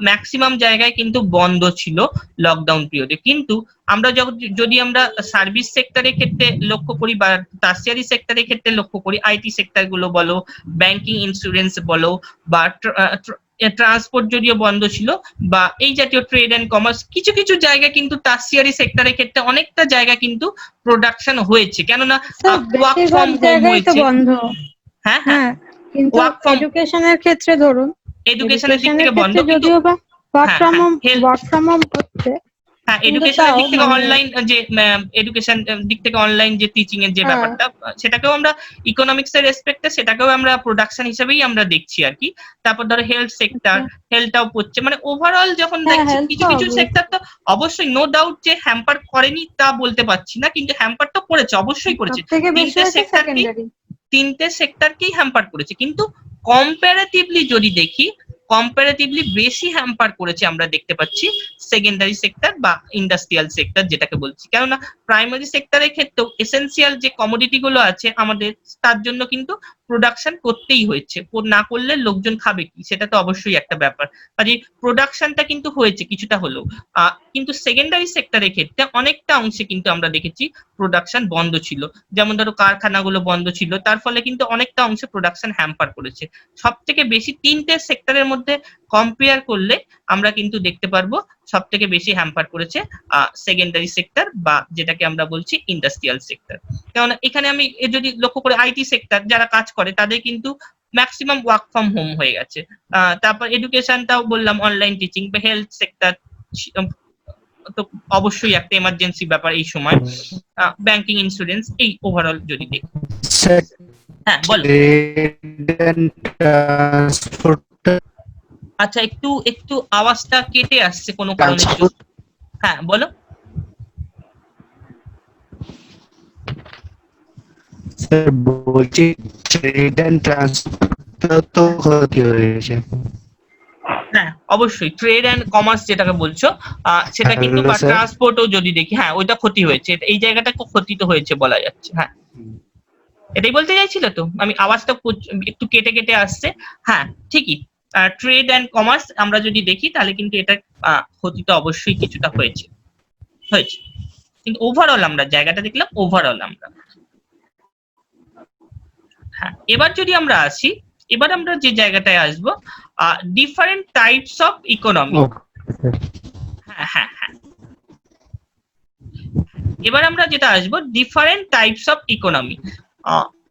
ম্যাক্সিমাম জায়গায় কিন্তু বন্ধ ছিল লকডাউন পিরিয়ডে। কিন্তু আমরা যদি আমরা সার্ভিস সেক্টরের ক্ষেত্রে লক্ষ্য করি বা টার্সিয়ারি সেক্টরের ক্ষেত্রে লক্ষ্য করি, আইটি সেক্টর গুলো বলো, ব্যাংকিং ইন্স্যুরেন্স বলো বা ট্রান্সপোর্ট যদিও বন্ধ ছিল, বা এই জাতীয় ট্রেড এন্ড কমার্স কিছু কিছু জায়গা কিন্তু টার্সিয়ারি সেক্টরের ক্ষেত্রে অনেকটা জায়গা কিন্তু প্রোডাকশন হয়েছে, কেননা ওয়ার্ক বেশিরভাগ ফ্রম হোম জায়গায় তো হয়েছে। বন্ধ। হ্যাঁ হ্যাঁ, হ্যাঁ, কিন্তু ওয়ার্ক ফ্রম এডুকেশনের ক্ষেত্রে ধরুন, এডুকেশনের দিক থেকে বন্ধ, ক্ষেত্রে কিন্তু যদিও বা হ্যাঁ হ্যাঁ ওয়ার্ক ফ্রম হোম হচ্ছে, হ্যাঁ, কিন্তু এডুকেশনের তাও দিক থেকে মানে অনলাইন যে এডুকেশন দিক থেকে অনলাইন যে টিচিং এর যে হ্যাঁ ব্যাপারটা, সেটাকেও আমরা ইকোনমিক্স এর রেসপেক্টে সেটাকেও আমরা প্রোডাকশন হিসেবেই আমরা দেখছি আর কি। তারপর ধরো হেলথ সেক্টর, হেলথটাও পড়ছে, মানে ওভারঅল যখন হ্যাঁ দেখছি হেলথ কিছু তো কিছু সেক্টর তো অবশ্যই নো ডাউট যে হ্যাম্পার করেনি তা বলতে পারছি না, কিন্তু হ্যাম্পার তো করেছে, অবশ্যই সব করেছে। থেকে বেশি তিনটে হয়েছে সেক্টরকেই সেকেন্ডারি। তিনটে সেক্টরকেই হ্যাম্পার করেছে, কিন্তু কম্পারেটিভলি যদি দেখি, কম্পারেটিভলি বেশি হ্যাম্পার করেছে আমরা দেখতে পাচ্ছি সেকেন্ডারি সেক্টর বা ইন্ডাস্ট্রিয়াল সেক্টর যেটাকে বলছি। কেননা প্রাইমারি সেক্টরের ক্ষেত্রেও এসেনশিয়াল যে কমোডিটি গুলো আছে আমাদের, তার জন্য কিন্তু প্রোডাকশন করতেই হয়েছে, না করলে লোকজন খাবে কি, সেটা তো অবশ্যই একটা ব্যাপার। কাজে প্রোডাকশনটা কিন্তু হয়েছে কিছুটা হলেও, কিন্তু সেকেন্ডারি সেক্টরের ক্ষেত্রে অনেকটা অংশে কিন্তু আমরা দেখেছি প্রোডাকশন বন্ধ ছিল। যেমন ধরো কারখানাগুলো বন্ধ ছিল, তার ফলে কিন্তু অনেকটা অংশে প্রোডাকশন হ্যাম্পার করেছে। সব থেকে বেশি তিনটে সেক্টরের মধ্যে কম্পেয়ার করলে আমরা কিন্তু দেখতে পারবো সব থেকে বেশি হ্যাম্পার করেছে সেকেন্ডারি সেক্টর বা যেটাকে আমরা বলছি ইন্ডাস্ট্রিয়াল সেক্টর। কেননা এখানে আমি যদি লক্ষ্য করে আইটি সেক্টর যারা কাজ করে তাদের কিন্তু ম্যাক্সিমাম ওয়ার্ক ফ্রম হোম হয়ে গেছে। তারপর এডুকেশনটাও বললাম অনলাইন টিচিং, বা হেলথ সেক্টর তো অবশ্যই একটা এমার্জেন্সি ব্যাপার এই সময়, ব্যাংকিং ইন্স্যুরেন্স, এই ওভারঅল যদি দেখি। হ্যাঁ বলো। আচ্ছা, একটু একটু আওয়াজটা কেটে আসছে কোনো কারণের জন্য। হ্যাঁ বলো। স্যার বলছি ট্রেড এন্ড ট্রান্সপোর্ট তো ক্ষতি হয়েছে। হ্যাঁ অবশ্যই ট্রেড এন্ড কমার্স যেটাকে বলছো, সেটা কিন্তু, হ্যালো বা স্যার। ট্রান্সপোর্টও যদি দেখি, হ্যাঁ ওইটা ক্ষতি হয়েছে, এই জায়গাটা খুব ক্ষতি তো হয়েছে বলা যাচ্ছে। হ্যাঁ এটাই বলতে চাইছিল তো আমি, আওয়াজটা একটু কেটে কেটে আসছে। হ্যাঁ ঠিকই, ট্রেড এন্ড কমার্স আমরা যদি দেখি তাহলে কিন্তু এটা ক্ষতি তো অবশ্যই কিছুটা হয়েছে হয়েছে, কিন্তু ওভারঅল আমরা জায়গাটা দেখলাম, ওভারঅল আমরা। হ্যাঁ এবার যদি আমরা আসি, এবার আমরা যে জায়গাটায় আসবো, ডিফারেন্ট টাইপস অফ ইকোনমি। হ্যাঁ হ্যাঁ হ্যাঁ, এবার আমরা যেটা আসবো ডিফারেন্ট টাইপস অফ ইকোনমি।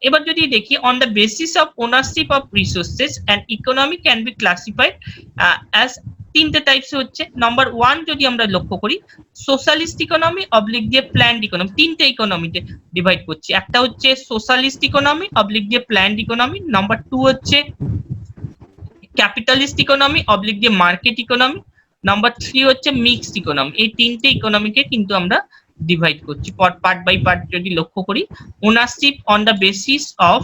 এবার যদি দেখি, on the basis of ownership of resources and economy can be classified as, তিনটে টাইপস হচ্ছে। নাম্বার ওয়ান যদি আমরা লক্ষ্য করি, সোশ্যালিস্ট ইকোনমি অবলিক দিয়ে প্ল্যান্ড ইকোনমি, তিনটে ইকোনমিতে ডিভাইড করছি। একটা হচ্ছে সোশ্যালিস্ট ইকোনমি অবলিক দিয়ে প্ল্যান্ড ইকোনমি, নাম্বার টু হচ্ছে ক্যাপিটালিস্ট ইকোনমি অবলিক দিয়ে মার্কেট ইকোনমি, নাম্বার থ্রি হচ্ছে মিক্সড ইকোনমি। এই তিনটে ইকোনমিকে কিন্তু আমরা ডিভাইড করছি পার্ট বাই পার্ট যদি লক্ষ্য করি। Ownership, on the basis of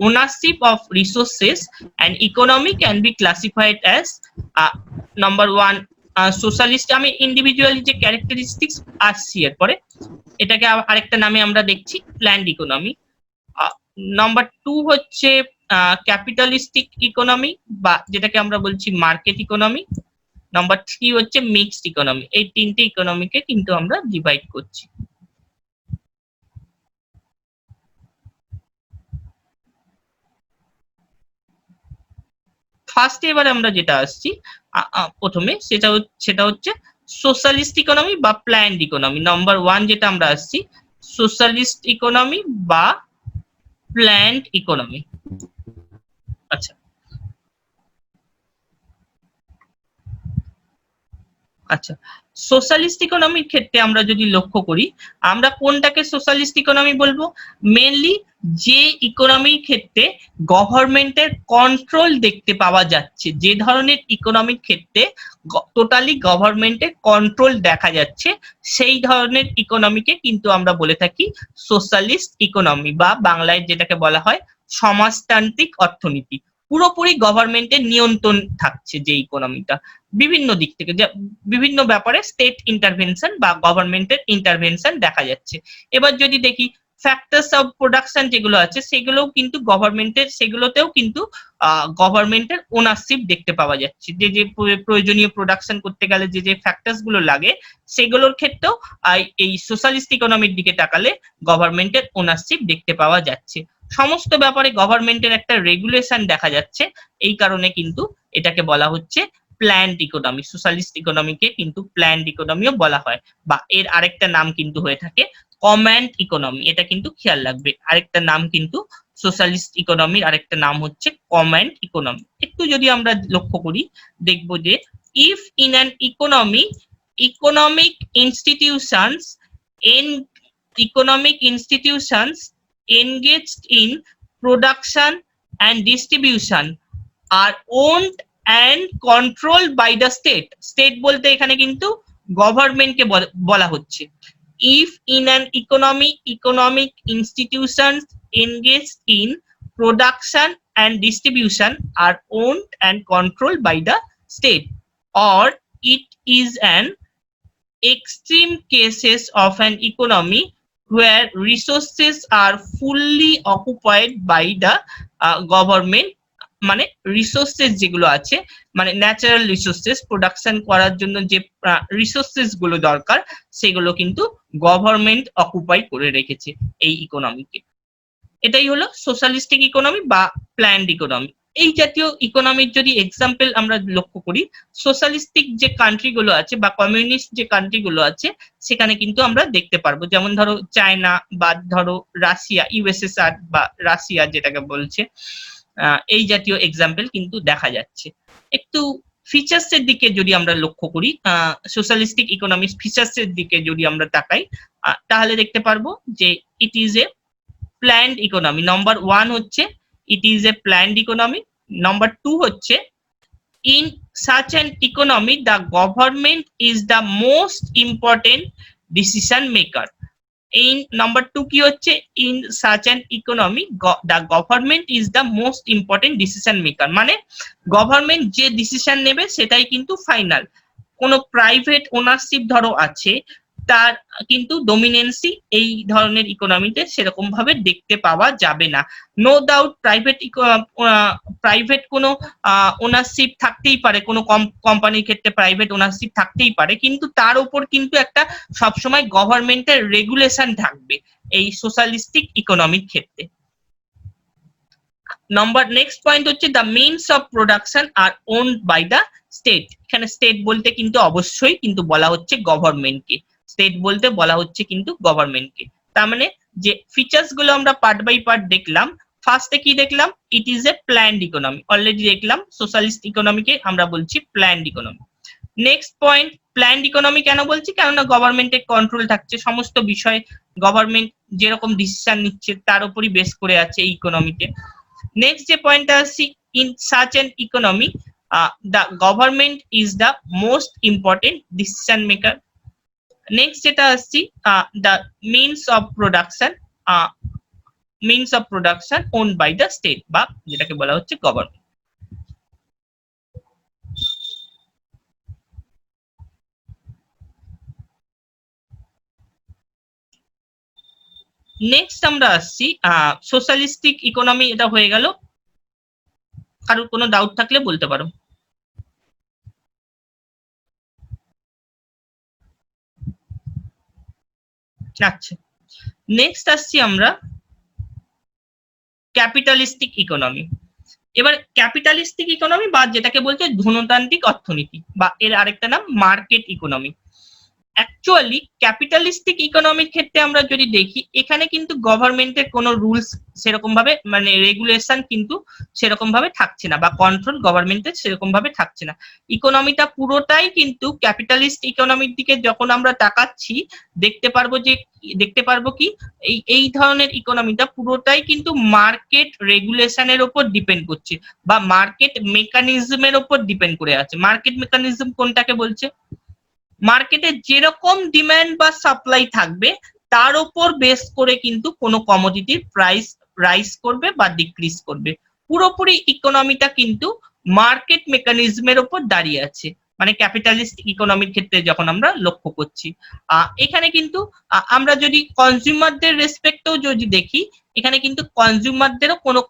ownership of resources and economy can be classified as number one socialist, আমি ইন্ডিভিজুয়ালি যে ক্যারেক্টারিস্টিক্স আসছি এরপরে, এটাকে আরেকটা নামে আমরা দেখছি প্ল্যান্ড ইকোনমি। নাম্বার টু হচ্ছে ক্যাপিটালিস্টিক ইকোনমি বা যেটাকে আমরা বলছি মার্কেট ইকোনমি, নাম্বার থ্রি হচ্ছে মিক্সড ইকোনমি। এই তিনটে ইকোনমিকে কিন্তু আমরা ডিভাইড করছি। ফার্স্টে এবার আমরা যেটা আসছি প্রথমে, সেটা হচ্ছে সোশ্যালিস্ট ইকোনমি বা প্ল্যান্ড ইকোনমি। নাম্বার ওয়ান যেটা আমরা আসছি, সোশ্যালিস্ট ইকোনমি বা প্ল্যান্ড ইকোনমি। আচ্ছা আচ্ছা, সোশ্যালিস্ট ইকোনমির ক্ষেত্রে আমরা যদি লক্ষ্য করি, আমরা কোনটাকে সোশ্যালিস্ট ইকোনমি বলবো? মেনলি যে ইকোনমির ক্ষেত্রে গভর্নমেন্টের কন্ট্রোল দেখতে পাওয়া যাচ্ছে, যে ধরনের ইকোনমির ক্ষেত্রে টোটালি গভর্নমেন্টের কন্ট্রোল দেখা যাচ্ছে, সেই ধরনের ইকোনমিকে কিন্তু আমরা বলে থাকি সোশ্যালিস্ট ইকোনমি, বা বাংলায় যেটাকে বলা হয় সমাজতান্ত্রিক অর্থনীতি। পুরোপুরি গভর্নমেন্টের নিয়ন্ত্রণ থাকছে যে ইকোনমিটা, বিভিন্ন দিক থেকে বিভিন্ন ব্যাপারে স্টেট ইন্টারভেনশন বা গভর্নমেন্টের ইন্টারভেনশন দেখা যাচ্ছে। এবার যদি দেখি ফ্যাক্টরস অফ প্রোডাকশন যেগুলো আছে, সেগুলোও কিন্তু গভর্নমেন্টের, সেগুলোতেও কিন্তু গভর্নমেন্টের ওনারশিপ দেখতে পাওয়া যাচ্ছে। যে যে প্রয়োজনীয় প্রোডাকশন করতে গেলে যে যে ফ্যাক্টরস গুলো লাগে, সেগুলোর ক্ষেত্রেও এই সোশ্যালিস্ট ইকোনমির দিকে তাকালে গভর্নমেন্টের ওনারশিপ দেখতে পাওয়া যাচ্ছে। সমস্ত ব্যাপারে গভর্নমেন্টের একটা রেগুলেশন দেখা যাচ্ছে, এই কারণে কিন্তু এটাকে বলা হচ্ছে প্ল্যান্ড ইকোনমি। সোশ্যালিস্ট ইকোনমিকে কিন্তু প্ল্যান্ড ইকোনমিও বলা হয়, বা এর আরেকটা নাম কিন্তু হয়ে থাকে কমান্ড ইকোনমি। এটা কিন্তু খেয়াল রাখবে, আরেকটা নাম কিন্তু সোশ্যালিস্ট ইকোনমির আরেকটা নাম হচ্ছে কমান্ড ইকোনমি। একটু যদি আমরা লক্ষ্য করি দেখবো যে if in an economy economic institutions in economic institutions engaged in production and distribution are owned and controlled by the state. State বলতে এখানে কিন্তু গভর্নমেন্টকে বলা হচ্ছে। If in an economic institutions engaged in production and distribution are owned and controlled by the state, or it is an extreme cases of an economy where resources are fully occupied by the government, মানে resources যেগুলো আছে, মানে natural resources, production করার জন্য যে resources গুলো দরকার সেগুলো কিন্তু গভর্নমেন্ট অকুপাই করে রেখেছে এই ইকোনমিকে। এটাই হলো সোশ্যালিস্টিক ইকোনমি বা প্ল্যান্ড ইকোনমি। এই জাতীয় ইকোনমির যদি এক্সাম্পল আমরা লক্ষ্য করি, সোশ্যালিস্টিক যে কান্ট্রি গুলো আছে বা কমিউনিস্ট যে কান্ট্রি গুলো আছে সেখানে কিন্তু আমরা দেখতে পারবো, যেমন ধরো চায়না বা ধরো রাশিয়া, ইউএসএসআর বা রাশিয়া যেটাকে বলছে, এই জাতীয় এক্সাম্পল কিন্তু দেখা যাচ্ছে। একটু ফিচার্স এর দিকে যদি আমরা লক্ষ্য করি, সোশ্যালিস্টিক ইকোনমির ফিচার্স এর দিকে যদি আমরা তাকাই, তাহলে দেখতে পারবো যে it is a planned economy. Number 1 হচ্ছে it is a planned economy. Number 2 হচ্ছে in such an economy the government is the most important decision maker. In number 2 কি হচ্ছে in such an economy the government is the most important decision maker, মানে government যে decision নেবে সেটাই কিন্তু final. কোনো private ownership ধরো আছে, তার কিন্তু ডমিনেন্সি এই ধরনের ইকোনমিতে সেরকম ভাবে দেখতে পাওয়া যাবে না। নো ডাউট প্রাইভেট কোনো ওনারশিপ থাকতেই পারে, কোনো কোম্পানির ক্ষেত্রে প্রাইভেট ওনারশিপ থাকতেই পারে, কিন্তু তার উপর কিন্তু একটা সবসময় গভর্নমেন্টের রেগুলেশন থাকবে এই সোশ্যালিস্টিক ইকোনমির ক্ষেত্রে। নেক্সট পয়েন্ট হচ্ছে the means of production are owned by the state. এখানে স্টেট বলতে কিন্তু অবশ্যই কিন্তু বলা হচ্ছে গভর্নমেন্টকে, স্টেট বলতে বলা হচ্ছে কিন্তু গভর্নমেন্টকে। তার মানে যে ফিচার্স গুলো আমরা পার্ট বাই পার্ট দেখলাম, ফার্স্টে কি দেখলাম, it is a planned economy, already দেখলাম সোশ্যালিস্ট ইকোনমিকে আমরা বলছি planned economy. Next point, planned economy কেন বলছি, কেননা গভর্নমেন্টের কন্ট্রোল থাকছে, সমস্ত বিষয় গভর্নমেন্ট যেরকম ডিসিশন নিচ্ছে তার উপরই বেস করে আছে এই ইকোনমিতে। নেক্সট যে পয়েন্টটা আসছি, in such N economy the government is the most important decision maker. Next যেটা আসছি, the means of production owned by the state, বা যেটাকে বলা হচ্ছে গভর্নমেন্ট। নেক্সট আমরা আসছি সোশ্যালিস্টিক ইকোনমি। এটা হয়ে গেল, কারোর কোনো ডাউট থাকলে বলতে পারো। আচ্ছা, নেক্সট আসছি আমরা ক্যাপিটালিস্টিক ইকোনমি। এবার ক্যাপিটালিস্টিক ইকোনমি বা যেটাকে বলছে ধনতান্ত্রিক অর্থনীতি, বা এর আরেকটা নাম মার্কেট ইকোনমি। অ্যাকচুয়ালি ক্যাপিটালিস্টিক ইকোনমির ক্ষেত্রে আমরা যদি দেখি, এখানে কিন্তু গভর্নমেন্টের কোনো রুলস সেরকম ভাবে, মানে রেগুলেশন কিন্তু সেরকম ভাবে থাকছে না, বা কন্ট্রোল গভর্নমেন্টের সেরকম ভাবে থাকছে না। ইকোনমিটা পুরোটাই কিন্তু ক্যাপিটালিস্ট ইকোনমির দিকে যখন আমরা তাকাচ্ছি দেখতে পারবো কি এই ধরনের ইকোনমিটা পুরোটাই কিন্তু মার্কেট রেগুলেশনের উপর ডিপেন্ড করছে, বা মার্কেট মেকানিজমের উপর ডিপেন্ড করে আছে। মার্কেট মেকানিজম কোনটাকে বলছে, মার্কেটে যেরকম ডিমান্ড বা সাপ্লাই থাকবে তার উপর বেস করে কিন্তু কোনো কমোডিটির প্রাইস রাইজ করবে বা ডিক্রিজ করবে। পুরোপুরি ইকোনমিটা কিন্তু মার্কেট মেকানিজমের উপর দাঁড়িয়ে আছে, মানে ক্যাপিটালিস্ট ইকোনমির ক্ষেত্রে যখন আমরা লক্ষ্য করছি। এখানে কিন্তু আমরা যদি কনজিউমারদের রেসপেক্টেও যদি দেখি, এখানে কিন্তু কনজিউমারদেরও কোনো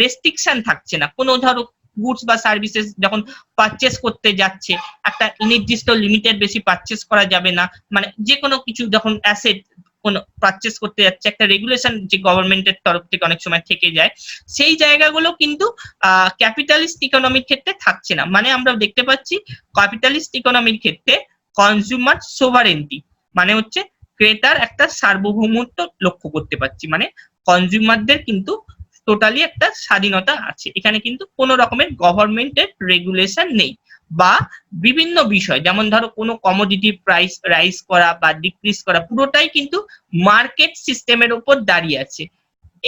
রেস্ট্রিকশন থাকছে না। কোনো ধরো গুডস বা সার্ভিসেস যখন পারচেস করতে যাচ্ছে, একটা নির্দিষ্ট লিমিটের বেশি পারচেস করা যাবে না, মানে যে কোনো কিছু যখন অ্যাসেট কোনো পারচেস করতে যাচ্ছে, একটা রেগুলেশন যে গভর্নমেন্টের তরফ থেকে অনেক সময় থেকে যায়, সেই জায়গাগুলো কিন্তু ক্যাপিটালিস্ট ইকোনমির ক্ষেত্রে থাকছে না। মানে আমরা দেখতে পাচ্ছি ক্যাপিটালিস্ট ইকোনমির ক্ষেত্রে কনজিউমার সোভারেন্টি মানে হচ্ছে ক্রেতার একটা সার্বভৌমত্ব লক্ষ্য করতে পারছি, মানে কনজিউমারদের কিন্তু টোটালি একটা স্বাধীনতা আছে, এখানে কিন্তু কোনো রকমের গভর্নমেন্টের রেগুলেশন নেই। বা বিভিন্ন বিষয় যেমন ধরো কোনো কমোডিটি প্রাইস রাইজ করা বা ডিক্রিজ করা পুরোটাই কিন্তু মার্কেট সিস্টেমের উপর দাঁড়িয়ে আছে।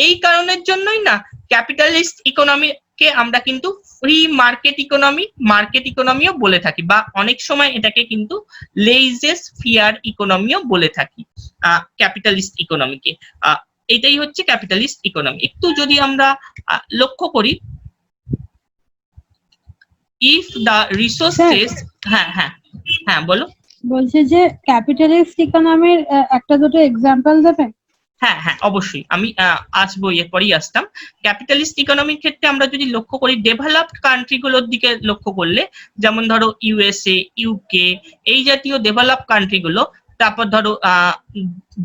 এই কারণের জন্যই না ক্যাপিটালিস্ট ইকোনমিকে আমরা কিন্তু ফ্রি মার্কেট ইকোনমিও বলে থাকি, বা অনেক সময় এটাকে কিন্তু লেইজেস ফেয়ার ইকোনমিও বলে থাকি ক্যাপিটালিস্ট ইকোনমিকে। এটাই হচ্ছে ক্যাপিটালিস্ট ইকোনমি। একটু যদি আমরা লক্ষ্য করি, ইফ দ্য রিসোর্সেস, হ্যাঁ বলো। বলছে যে ক্যাপিটালিস্ট ইকোনমির একটা দুটো এক্সাম্পল দেবেন? হ্যাঁ অবশ্যই, আমি আসবো, এরপরই আসতাম। ক্যাপিটালিস্ট ইকোনমির ক্ষেত্রে আমরা যদি লক্ষ্য করি ডেভেলপড কান্ট্রিগুলোর দিকে লক্ষ্য করলে, যেমন ধরো ইউএসএ, ইউকে, এই জাতীয় ডেভেলপ কান্ট্রিগুলো, তারপর ধরো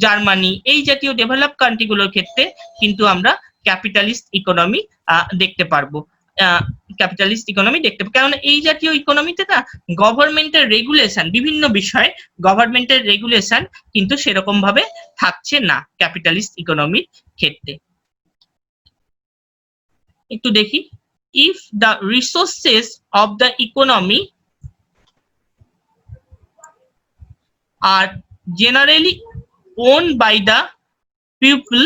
জার্মানি, এই জাতীয় ডেভেলপ কান্ট্রিগুলোর ক্ষেত্রে কিন্তু আমরা ক্যাপিটালিস্ট ইকোনমি দেখতে পারবো। কারণ এই জাতীয় ইকোনমিতে না গভর্নমেন্টের রেগুলেশন, বিভিন্ন বিষয়ে গভর্নমেন্টের রেগুলেশন কিন্তু সেরকম ভাবে থাকছে না ক্যাপিটালিস্ট ইকোনমির ক্ষেত্রে। একটু দেখি, if the resources of the economy are generally owned by the people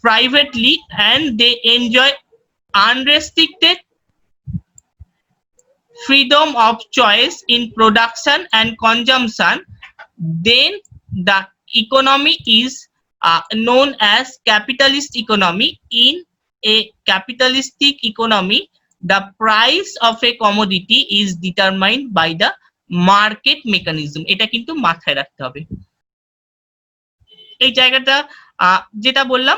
privately and they enjoy unrestricted freedom of choice in production and consumption, then the economy is known as capitalist economy. In a capitalistic economy, the price of a commodity is determined by the market mechanism. এটা কিন্তু মাথায় রাখতে হবে। এই জায়গাটা যেটা বললাম,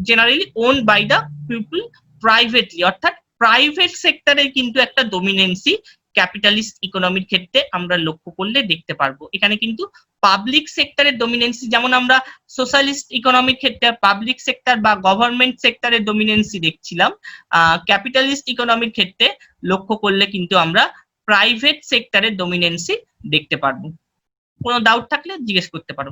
generally own by the people privately, অর্থাৎ প্রাইভেট সেক্টরের কিন্তু একটা ডমিনেন্সি ক্যাপিটালিস্ট ইকোনমির ক্ষেত্রে আমরা লক্ষ্য করলে দেখতে পারবো। এখানে কিন্তু পাবলিক সেক্টরের ডমিনেন্সি, যেমন আমরা সোশ্যালিস্ট ইকোনমির ক্ষেত্রে পাবলিক সেক্টর বা গভর্নমেন্ট সেক্টরের ডমিনেন্সি দেখছিলাম, ক্যাপিটালিস্ট ইকোনমির ক্ষেত্রে লক্ষ্য করলে কিন্তু আমরা প্রাইভেট সেক্টরের ডমিনেন্সি দেখতে পারবো। কোনো ডাউট থাকলে জিজ্ঞেস করতে পারো।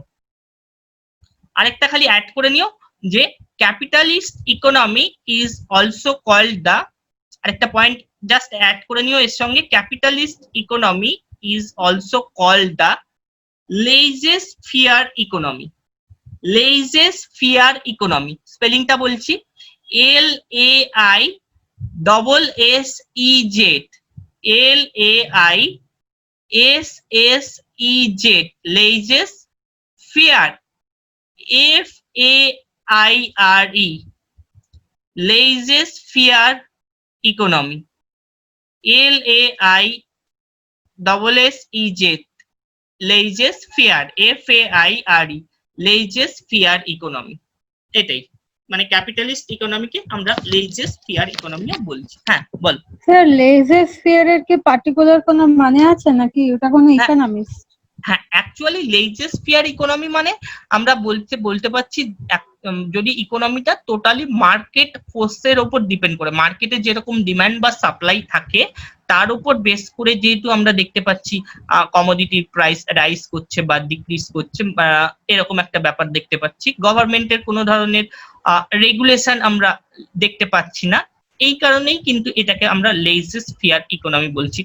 আরেকটা খালি অ্যাড করে নিও যে capitalist economy is also called the, আরেকটা পয়েন্ট জাস্ট অ্যাড করে নিও এর সঙ্গে, capitalist economy is also called the laissez faire economy. Laissez faire economy স্পেলিংটা বলছি, LAISSEZ, LAISSEZ, laissez faire, FAIRE, laissez faire economy, LAISSEZ, laissez faire, FAIRE, laissez faire economy. এটাই মানে capitalist ইকোনমিকে আমরা লেইজেস fair ইকোনমিও বলছি। হ্যাঁ বল। স্যার লেইজেস ফেয়ার এর কি particular কোনো মানে আছে নাকি ওটা কোনো ইকোনমিক্স? হ্যাঁ, অ্যাকচুয়ালি লেইজেস ফেয়ার ইকোনমি মানে আমরা বলতে পারছি যদি ইকোনমিটা টোটালি মার্কেট ফোর্সের উপর ডিপেন্ড করে, মার্কেটে যেরকম ডিমান্ড বা সাপ্লাই থাকে তার উপর বেস করে যেহেতু আমরা দেখতে পাচ্ছি কমোডিটি প্রাইস রাইজ করছে বা ডিক্রিজ করছে, এরকম একটা ব্যাপার দেখতে পাচ্ছি। গভর্নমেন্টের কোনো ধরনের রেগুলেশন আমরা দেখতে পাচ্ছি না, এই কারণেই কিন্তু এটাকে আমরা লেইজেস ফেয়ার ইকোনমি বলছি।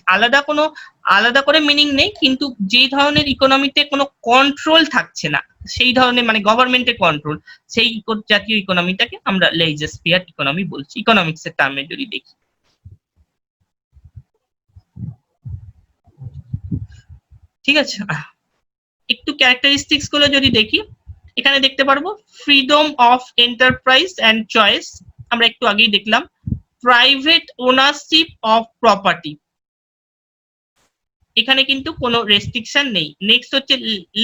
আলাদা করে মিনিং নেই, কিন্তু যেই ধরনের ইকোনমিতে কোনো কন্ট্রোল থাকছে না, সেই ধরনের মানে গভর্নমেন্টের কন্ট্রোল, সেই জাতীয় ইকোনমিটাকে আমরা লেইজেস ফেয়ার ইকোনমি বলছি ইকোনমিক্স এর টার্মে যদি দেখি। ঠিক আছে, একটু ক্যারেক্টারিস্টিক্স গুলো যদি দেখি, এখানে দেখতে পারবো freedom of enterprise and choice, আমরা একটু আগেই দেখলাম। প্রাইভেট ওনারশিপ অফ প্রপার্টি, এখানে কিন্তু কোনো রেস্ট্রিকশন নেই। নেক্সট হচ্ছে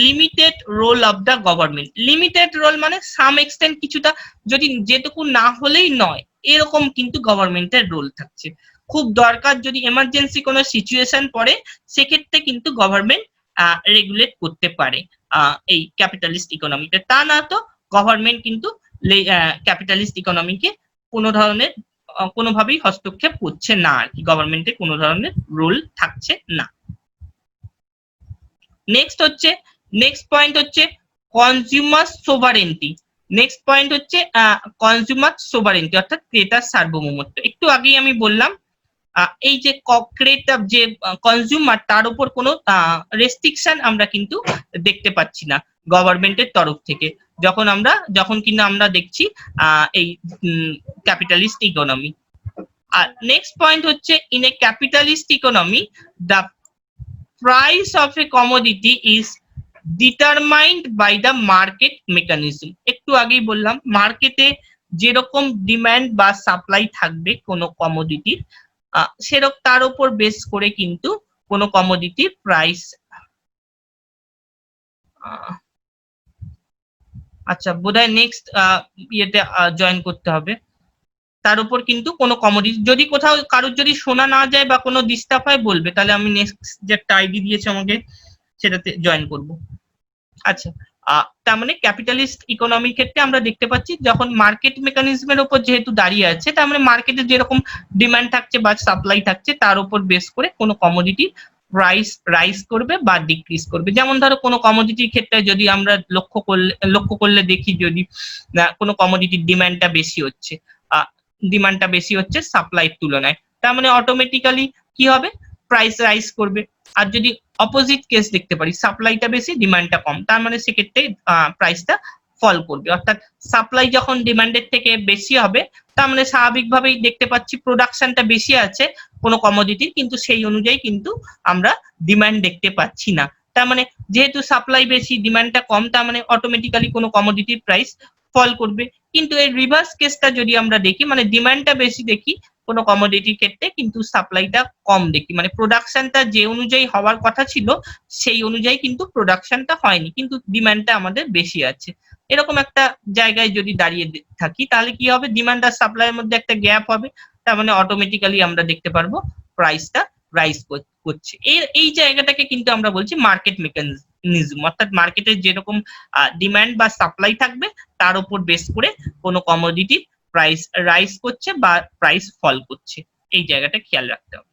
limited role of the government. Limited role মানে সাম এক্সটেন্ট কিছুটা, যদি যেটুকু না হলেই নয় এরকম কিন্তু গভর্নমেন্টের রোল থাকছে। খুব দরকার যদি এমার্জেন্সি কোনো সিচুয়েশন পড়ে সেক্ষেত্রে কিন্তু গভর্নমেন্ট রেগুলেট করতে পারে এই ক্যাপিটালিস্ট ইকোনমিতে। তা না তো গভর্নমেন্ট কিন্তু ক্যাপিটালিস্ট ইকোনমিকে কোনো ধরনের কোনোভাবেই হস্তক্ষেপ করছে না আর কি, গভর্নমেন্টের কোনো ধরনের রোল থাকছে না। নেক্সট পয়েন্ট হচ্ছে কনজিউমার সোভারেন্টি। নেক্সট পয়েন্ট হচ্ছে কনজিউমার সোভারেন্টি অর্থাৎ ক্রেতার সার্বভৌমত্ব। একটু আগেই আমি বললাম এই যে ক্রেতা যে কনজিউমার তার উপর কোনো রেস্ট্রিকশন আমরা কিন্তু দেখতে পাচ্ছি না গভর্নমেন্টের তরফ থেকে, যখন কিন্তু আমরা দেখছি এই ক্যাপিটালিস্ট ইকোনমি। আর নেক্সট পয়েন্ট হচ্ছে in a capitalist economy the price of a commodity is determined by the market mechanism. একটু আগেই বললাম মার্কেটে যেরকম ডিমান্ড বা সাপ্লাই থাকবে কোনো কমোডিটির সেরকম তার উপর বেস করে কিন্তু কোনো কমোডিটির প্রাইস আচ্ছা বোধহয় নেক্সট ইয়েতে জয়েন করতে হবে। তার উপর কিন্তু কোনো কমোডিটি যদি কোথাও কারোর যদি শোনা না যায় বা কোনো ডিস্টার্ব হয় বলবে, তাহলে আমি নেক্সট যে একটা আইডি দিয়েছে আমাকে সেটাতে জয়েন করব। আচ্ছা তার মানে ক্যাপিটালিস্ট ইকোনমির ক্ষেত্রে আমরা দেখতে পাচ্ছি যখন মার্কেট মেকানিজমের উপর যেহেতু দাঁড়িয়ে আছে, তার মানে মার্কেটে যেরকম ডিমান্ড থাকছে বা সাপ্লাই থাকছে তার উপর বেস করে কোনো কমোডিটি প্রাইস রাইজ করবে বা ডিক্রিজ করবে। যেমন ধরো কোনো কমোডিটির ক্ষেত্রে যদি আমরা লক্ষ্য করলে দেখি যদি কোনো কমোডিটির ডিমান্ডটা বেশি হচ্ছে সাপ্লাইয়ের তুলনায়, তার মানে অটোমেটিক্যালি কি হবে, প্রাইস রাইজ করবে। আর যদি অপোজিট কেস দেখতে পারি, সাপ্লাইটা বেশি ডিমান্ডটা কম, তার মানে সেক্ষেত্রে প্রাইসটা ফল করবে। অর্থাৎ সাপ্লাই যখন ডিমান্ডের থেকে বেশি হবে তার মানে স্বাভাবিকভাবেই দেখতে পাচ্ছি প্রোডাকশনটা বেশি আছে কোনো কমোডিটির, কিন্তু সেই অনুযায়ী কিন্তু আমরা ডিমান্ড দেখতে পাচ্ছি না। তার মানে যেহেতু সাপ্লাই বেশি ডিমান্ডটা কম, তার মানে অটোমেটিক্যালি কোনো কমোডিটির প্রাইস ফল করবে। কিন্তু এই রিভার্স কেসটা যদি আমরা দেখি, মানে ডিমান্ডটা বেশি দেখি কোনো কমোডিটির ক্ষেত্রে কিন্তু সাপ্লাইটা কম দেখি, মানে প্রোডাকশনটা যে অনুযায়ী হওয়ার কথা ছিল সেই অনুযায়ী কিন্তু প্রোডাকশনটা হয়নি, কিন্তু ডিমান্ডটা আমাদের বেশি আছে। এরকম একটা জায়গায় যদি দাঁড়িয়ে থাকি তাহলে কি হবে, ডিমান্ড আর সাপ্লাইয়ের মধ্যে একটা গ্যাপ হবে, তার মানে অটোমেটিক্যালি আমরা দেখতে পারবো প্রাইসটা রাইজ করছে। এই জায়গাটাকে কিন্তু আমরা বলছি মার্কেট মেকানিজম, অর্থাৎ মার্কেটের যেরকম ডিমান্ড বা সাপ্লাই থাকবে তার উপর বেস করে কোনো কমোডিটির প্রাইস রাইজ করছে বা প্রাইস ফল করছে। এই জায়গাটা খেয়াল রাখতে হবে।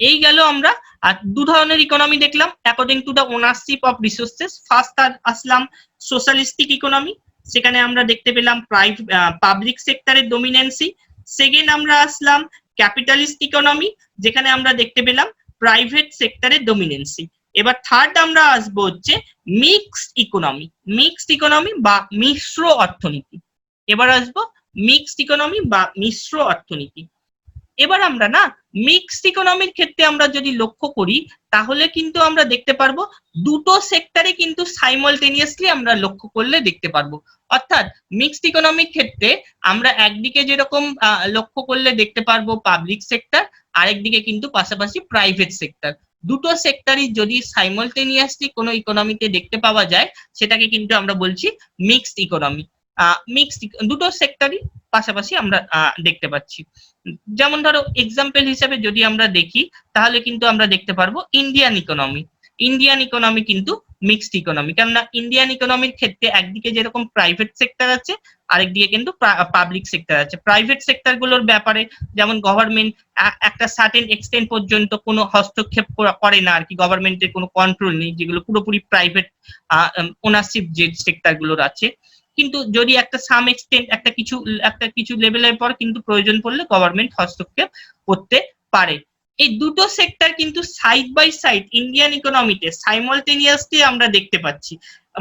এই গেল আমরা দু ধরনের ইকোনমি দেখলাম according to the ownership of resources. First Aslam socialistic economy, সেখানে আমরা দেখতে পেলাম পাবলিক সেক্টরের ডমিনেন্সি। সেকেন্ড আমরা আসলাম ক্যাপিটালিস্ট ইকোনমি, যেখানে আমরা দেখতে পেলাম প্রাইভেট সেক্টরের ডমিনেন্সি। এবার থার্ড আমরা আসবো হচ্ছে মিক্সড ইকোনমি বা মিশ্র অর্থনীতি। এবার আসবো মিক্সড ইকোনমি বা মিশ্র অর্থনীতি। এবার আমরা মিক্সড ইকোনমির ক্ষেত্রে আমরা যদি লক্ষ্য করি তাহলে কিন্তু আমরা দেখতে পারবো দুটো সেক্টরে কিন্তু সাইমলটেনিয়াসলি আমরা লক্ষ্য করলে দেখতে পারবো। অর্থাৎ মিক্সড ইকোনমির ক্ষেত্রে আমরা একদিকে যেরকম লক্ষ্য করলে দেখতে পারবো পাবলিক সেক্টর, আরেকদিকে কিন্তু পাশাপাশি প্রাইভেট সেক্টর। দুটো সেক্টরই যদি সাইমলটেনিয়াসলি কোনো ইকোনমিতে দেখতে পাওয়া যায় সেটাকে কিন্তু আমরা বলছি মিক্সড ইকোনমি। দুটো সেক্টরই পাশাপাশি আমরা দেখতে পাচ্ছি। যেমন ধরো এক্সাম্পল হিসেবে যদি আমরা দেখি তাহলে কিন্তু আমরা দেখতে পারবো ইন্ডিয়ান ইকোনমি কিন্তু মিক্সড ইকোনমি, কেননা ইন্ডিয়ান ইকোনমির ক্ষেত্রে একদিকে যেরকম প্রাইভেট সেক্টর আছে আরেকদিকে কিন্তু পাবলিক সেক্টর আছে। প্রাইভেট সেক্টর গুলোর ব্যাপারে যেমন গভর্নমেন্ট একটা সার্টেন এক্সটেন্ট পর্যন্ত কোনো হস্তক্ষেপ করে না আর কি, গভর্নমেন্টের কোনো কন্ট্রোল নেই, যেগুলো পুরোপুরি প্রাইভেট ওনারশিপ যে সেক্টর গুলোর আছে। কিন্তু যদি একটা সাম এক্সটেন্ট একটা কিছু লেভেলের পর কিন্তু প্রয়োজন পড়লে গভর্নমেন্ট হস্তক্ষেপ করতে পারে। এই দুটো সেক্টর কিন্তু side by side Indian ইকোনমিতে simultaneously আমরা দেখতে পাচ্ছি,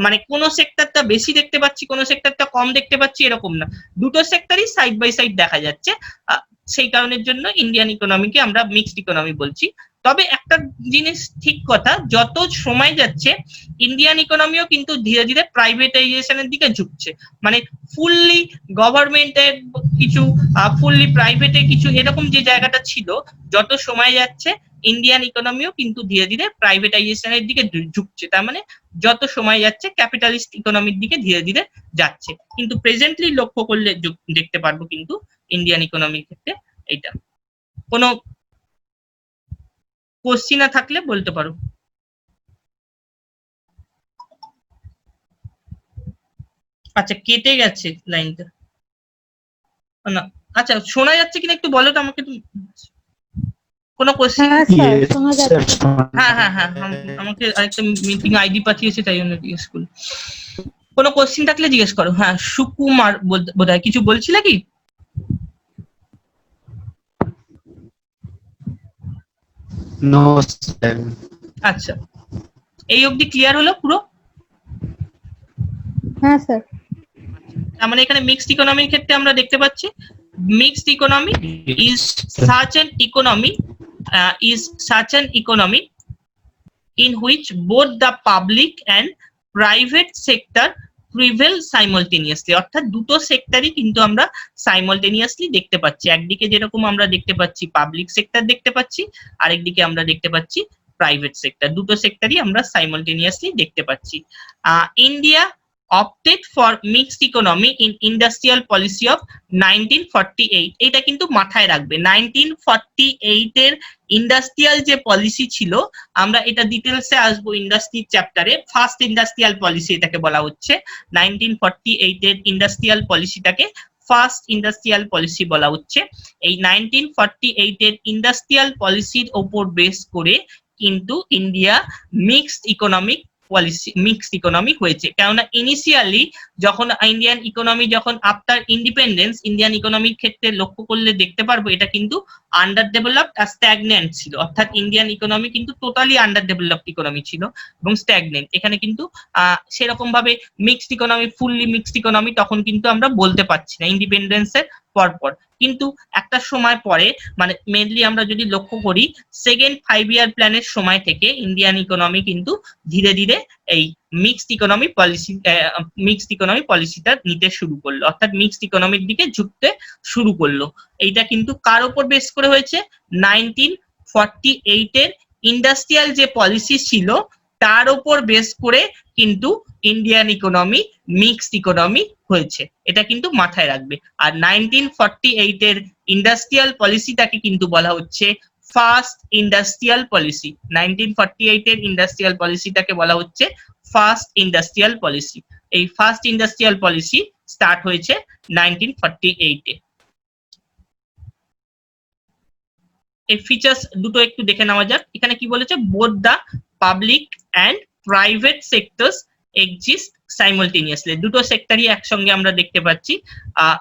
মানে কোন সেক্টরটা বেশি দেখতে পাচ্ছি কোন সেক্টরটা কম দেখতে পাচ্ছি এরকম না, দুটো সেক্টরই সাইড বাই সাইড দেখা যাচ্ছে। সেই কারণের জন্য ইন্ডিয়ান ইকোনমিকে আমরা মিক্সড ইকোনমি বলছি। তবে একটা জিনিস ঠিক কথা, যত সময় যাচ্ছে ইন্ডিয়ান ইকোনমিও কিন্তু ধীরে ধীরে প্রাইভেটাইজেশনের দিকে ঝুঁকছে, মানে ফুললি গভর্নমেন্টের কিছু ফুললি প্রাইভেটের কিছু এরকম যে জায়গাটা ছিল, যত সময় যাচ্ছে ইন্ডিয়ান ইকোনমিও কিন্তু ধীরে ধীরে প্রাইভেটাইজেশনের দিকে ঝুঁকছে। তার মানে যত সময় যাচ্ছে ক্যাপিটালিস্ট ইকোনমির দিকে ধীরে ধীরে যাচ্ছে। কিন্তু প্রেজেন্টলি লক্ষ্য করলে দেখতে পারবো কিন্তু ইন্ডিয়ান ইকোনমির ক্ষেত্রে এইটা। কোনো কোশ্চিন থাকলে বলতে পারো। আচ্ছা, কেটে গেছে লাইনটা না। আচ্ছা, শোনা যাচ্ছে কিনা একটু বলো তো আমাকে। কোনো কোশ্চেন? হ্যাঁ স্যার Yes, শোনা sir. যাচ্ছে। হ্যাঁ হ্যাঁ হ্যাঁ, আমাকে আরেকটা মিটিং আইডি পাঠিয়েছে, তাই জন্য জিজ্ঞেস করলাম। কোনো কোশ্চেন থাকলে জিজ্ঞেস করো। হ্যাঁ, সুকুমার বোধহয় কিছু বলছিলে কি? No, sir. আচ্ছা, এই অবধি ক্লিয়ার হলো পুরো? হ্যাঁ স্যার। তার মানে এখানে মিক্সড ইকোনমির ক্ষেত্রে আমরা দেখতে পাচ্ছি mixed economy is Yes, sir. such an economy is such an economy in which both the public and private sector prevail simultaneously। অর্থাৎ দুটো সেক্টরই কিন্তু আমরা সাইমultaneously দেখতে পাচ্ছি। একদিকে যেরকম আমরা দেখতে পাচ্ছি পাবলিক সেক্টর দেখতে পাচ্ছি, আরেকদিকে আমরা দেখতে পাচ্ছি প্রাইভেট সেক্টর। দুটো সেক্টরই আমরা সাইমultaneously দেখতে পাচ্ছি। India opted for mixed economy in industrial policy of 1948। এটা কিন্তু মাথায় রাখবে, 1948 এর ইন্ডাস্ট্রিয়াল যে পলিসি ছিল, আমরা এটা ডিটেলসে আসবো ইন্ডাস্ট্রি চ্যাপ্টারে। ফার্স্ট ইন্ডাস্ট্রিয়াল পলিসি এটাকে বলা হচ্ছে। 1948 এর ইন্ডাস্ট্রিয়াল পলিসিটাকে ফার্স্ট ইন্ডাস্ট্রিয়াল পলিসি বলা হচ্ছে। এই 1948 এর ইন্ডাস্ট্রিয়াল পলিসির ওপর বেস করে কিন্তু ইন্ডিয়া মিক্সড ইকোনমি হয়েছে। কেননা ইনিশিয়ালি যখন ইন্ডিয়ান ইকোনমি যখন আফটার ইন্ডিপেন্ডেন্স, ইন্ডিয়ান ইকোনমির ক্ষেত্রে লক্ষ্য করলে দেখতে পারবো এটা কিন্তু আন্ডার ডেভেলপড আর স্ট্যাগনেন্ট ছিল। অর্থাৎ ইন্ডিয়ান ইকোনমি কিন্তু টোটালি আন্ডার ডেভেলপড ইকোনমি ছিল এবং স্ট্যাগনেন্ট। এখানে কিন্তু সেরকম ভাবে mixed economy, fully mixed economy তখন কিন্তু আমরা বলতে পারছি না ইন্ডিপেন্ডেন্সের পরপর। কিন্তু একটা সময় পরে, মানে মেনলি আমরা যদি লক্ষ্য করি সেকেন্ড 5 ইয়ার প্ল্যানের সময় থেকে ইন্ডিয়ান ইকোনমি কিন্তু ধীরে ধীরে এই মিক্সড ইকোনমি পলিসিটা নিতে শুরু করলো, অর্থাৎ মিক্সড ইকোনমির দিকে ঝুঁকতে শুরু করলো। এইটা কিন্তু কার উপর বেস করে হয়েছে? 1948 এর ইন্ডাস্ট্রিয়াল যে পলিসি ছিল তার উপর বেস করে কিন্তু ইন্ডিয়ান ইকোনমি মিক্সড ইকোনমি হয়েছে। এটা কিন্তু মাথায় রাখবে। আর 1948 এর ইন্ডাস্ট্রিয়াল পলিসিটাকে কিন্তু বলা হচ্ছে ফার্স্ট ইন্ডাস্ট্রিয়াল পলিসি। 1948 এর ইন্ডাস্ট্রিয়াল পলিসিটাকে বলা হচ্ছে ফার্স্ট ইন্ডাস্ট্রিয়াল পলিসি। এই ফার্স্ট ইন্ডাস্ট্রিয়াল পলিসি স্টার্ট হয়েছে 1948 এ। এই ফিচার্স দুটো একটু দেখে নেওয়া যাক। এখানে কি বলেছে? Both the public and private sectors exist simultaneously. দুটো সেক্টরই একসঙ্গে আমরা দেখতে পাচ্ছি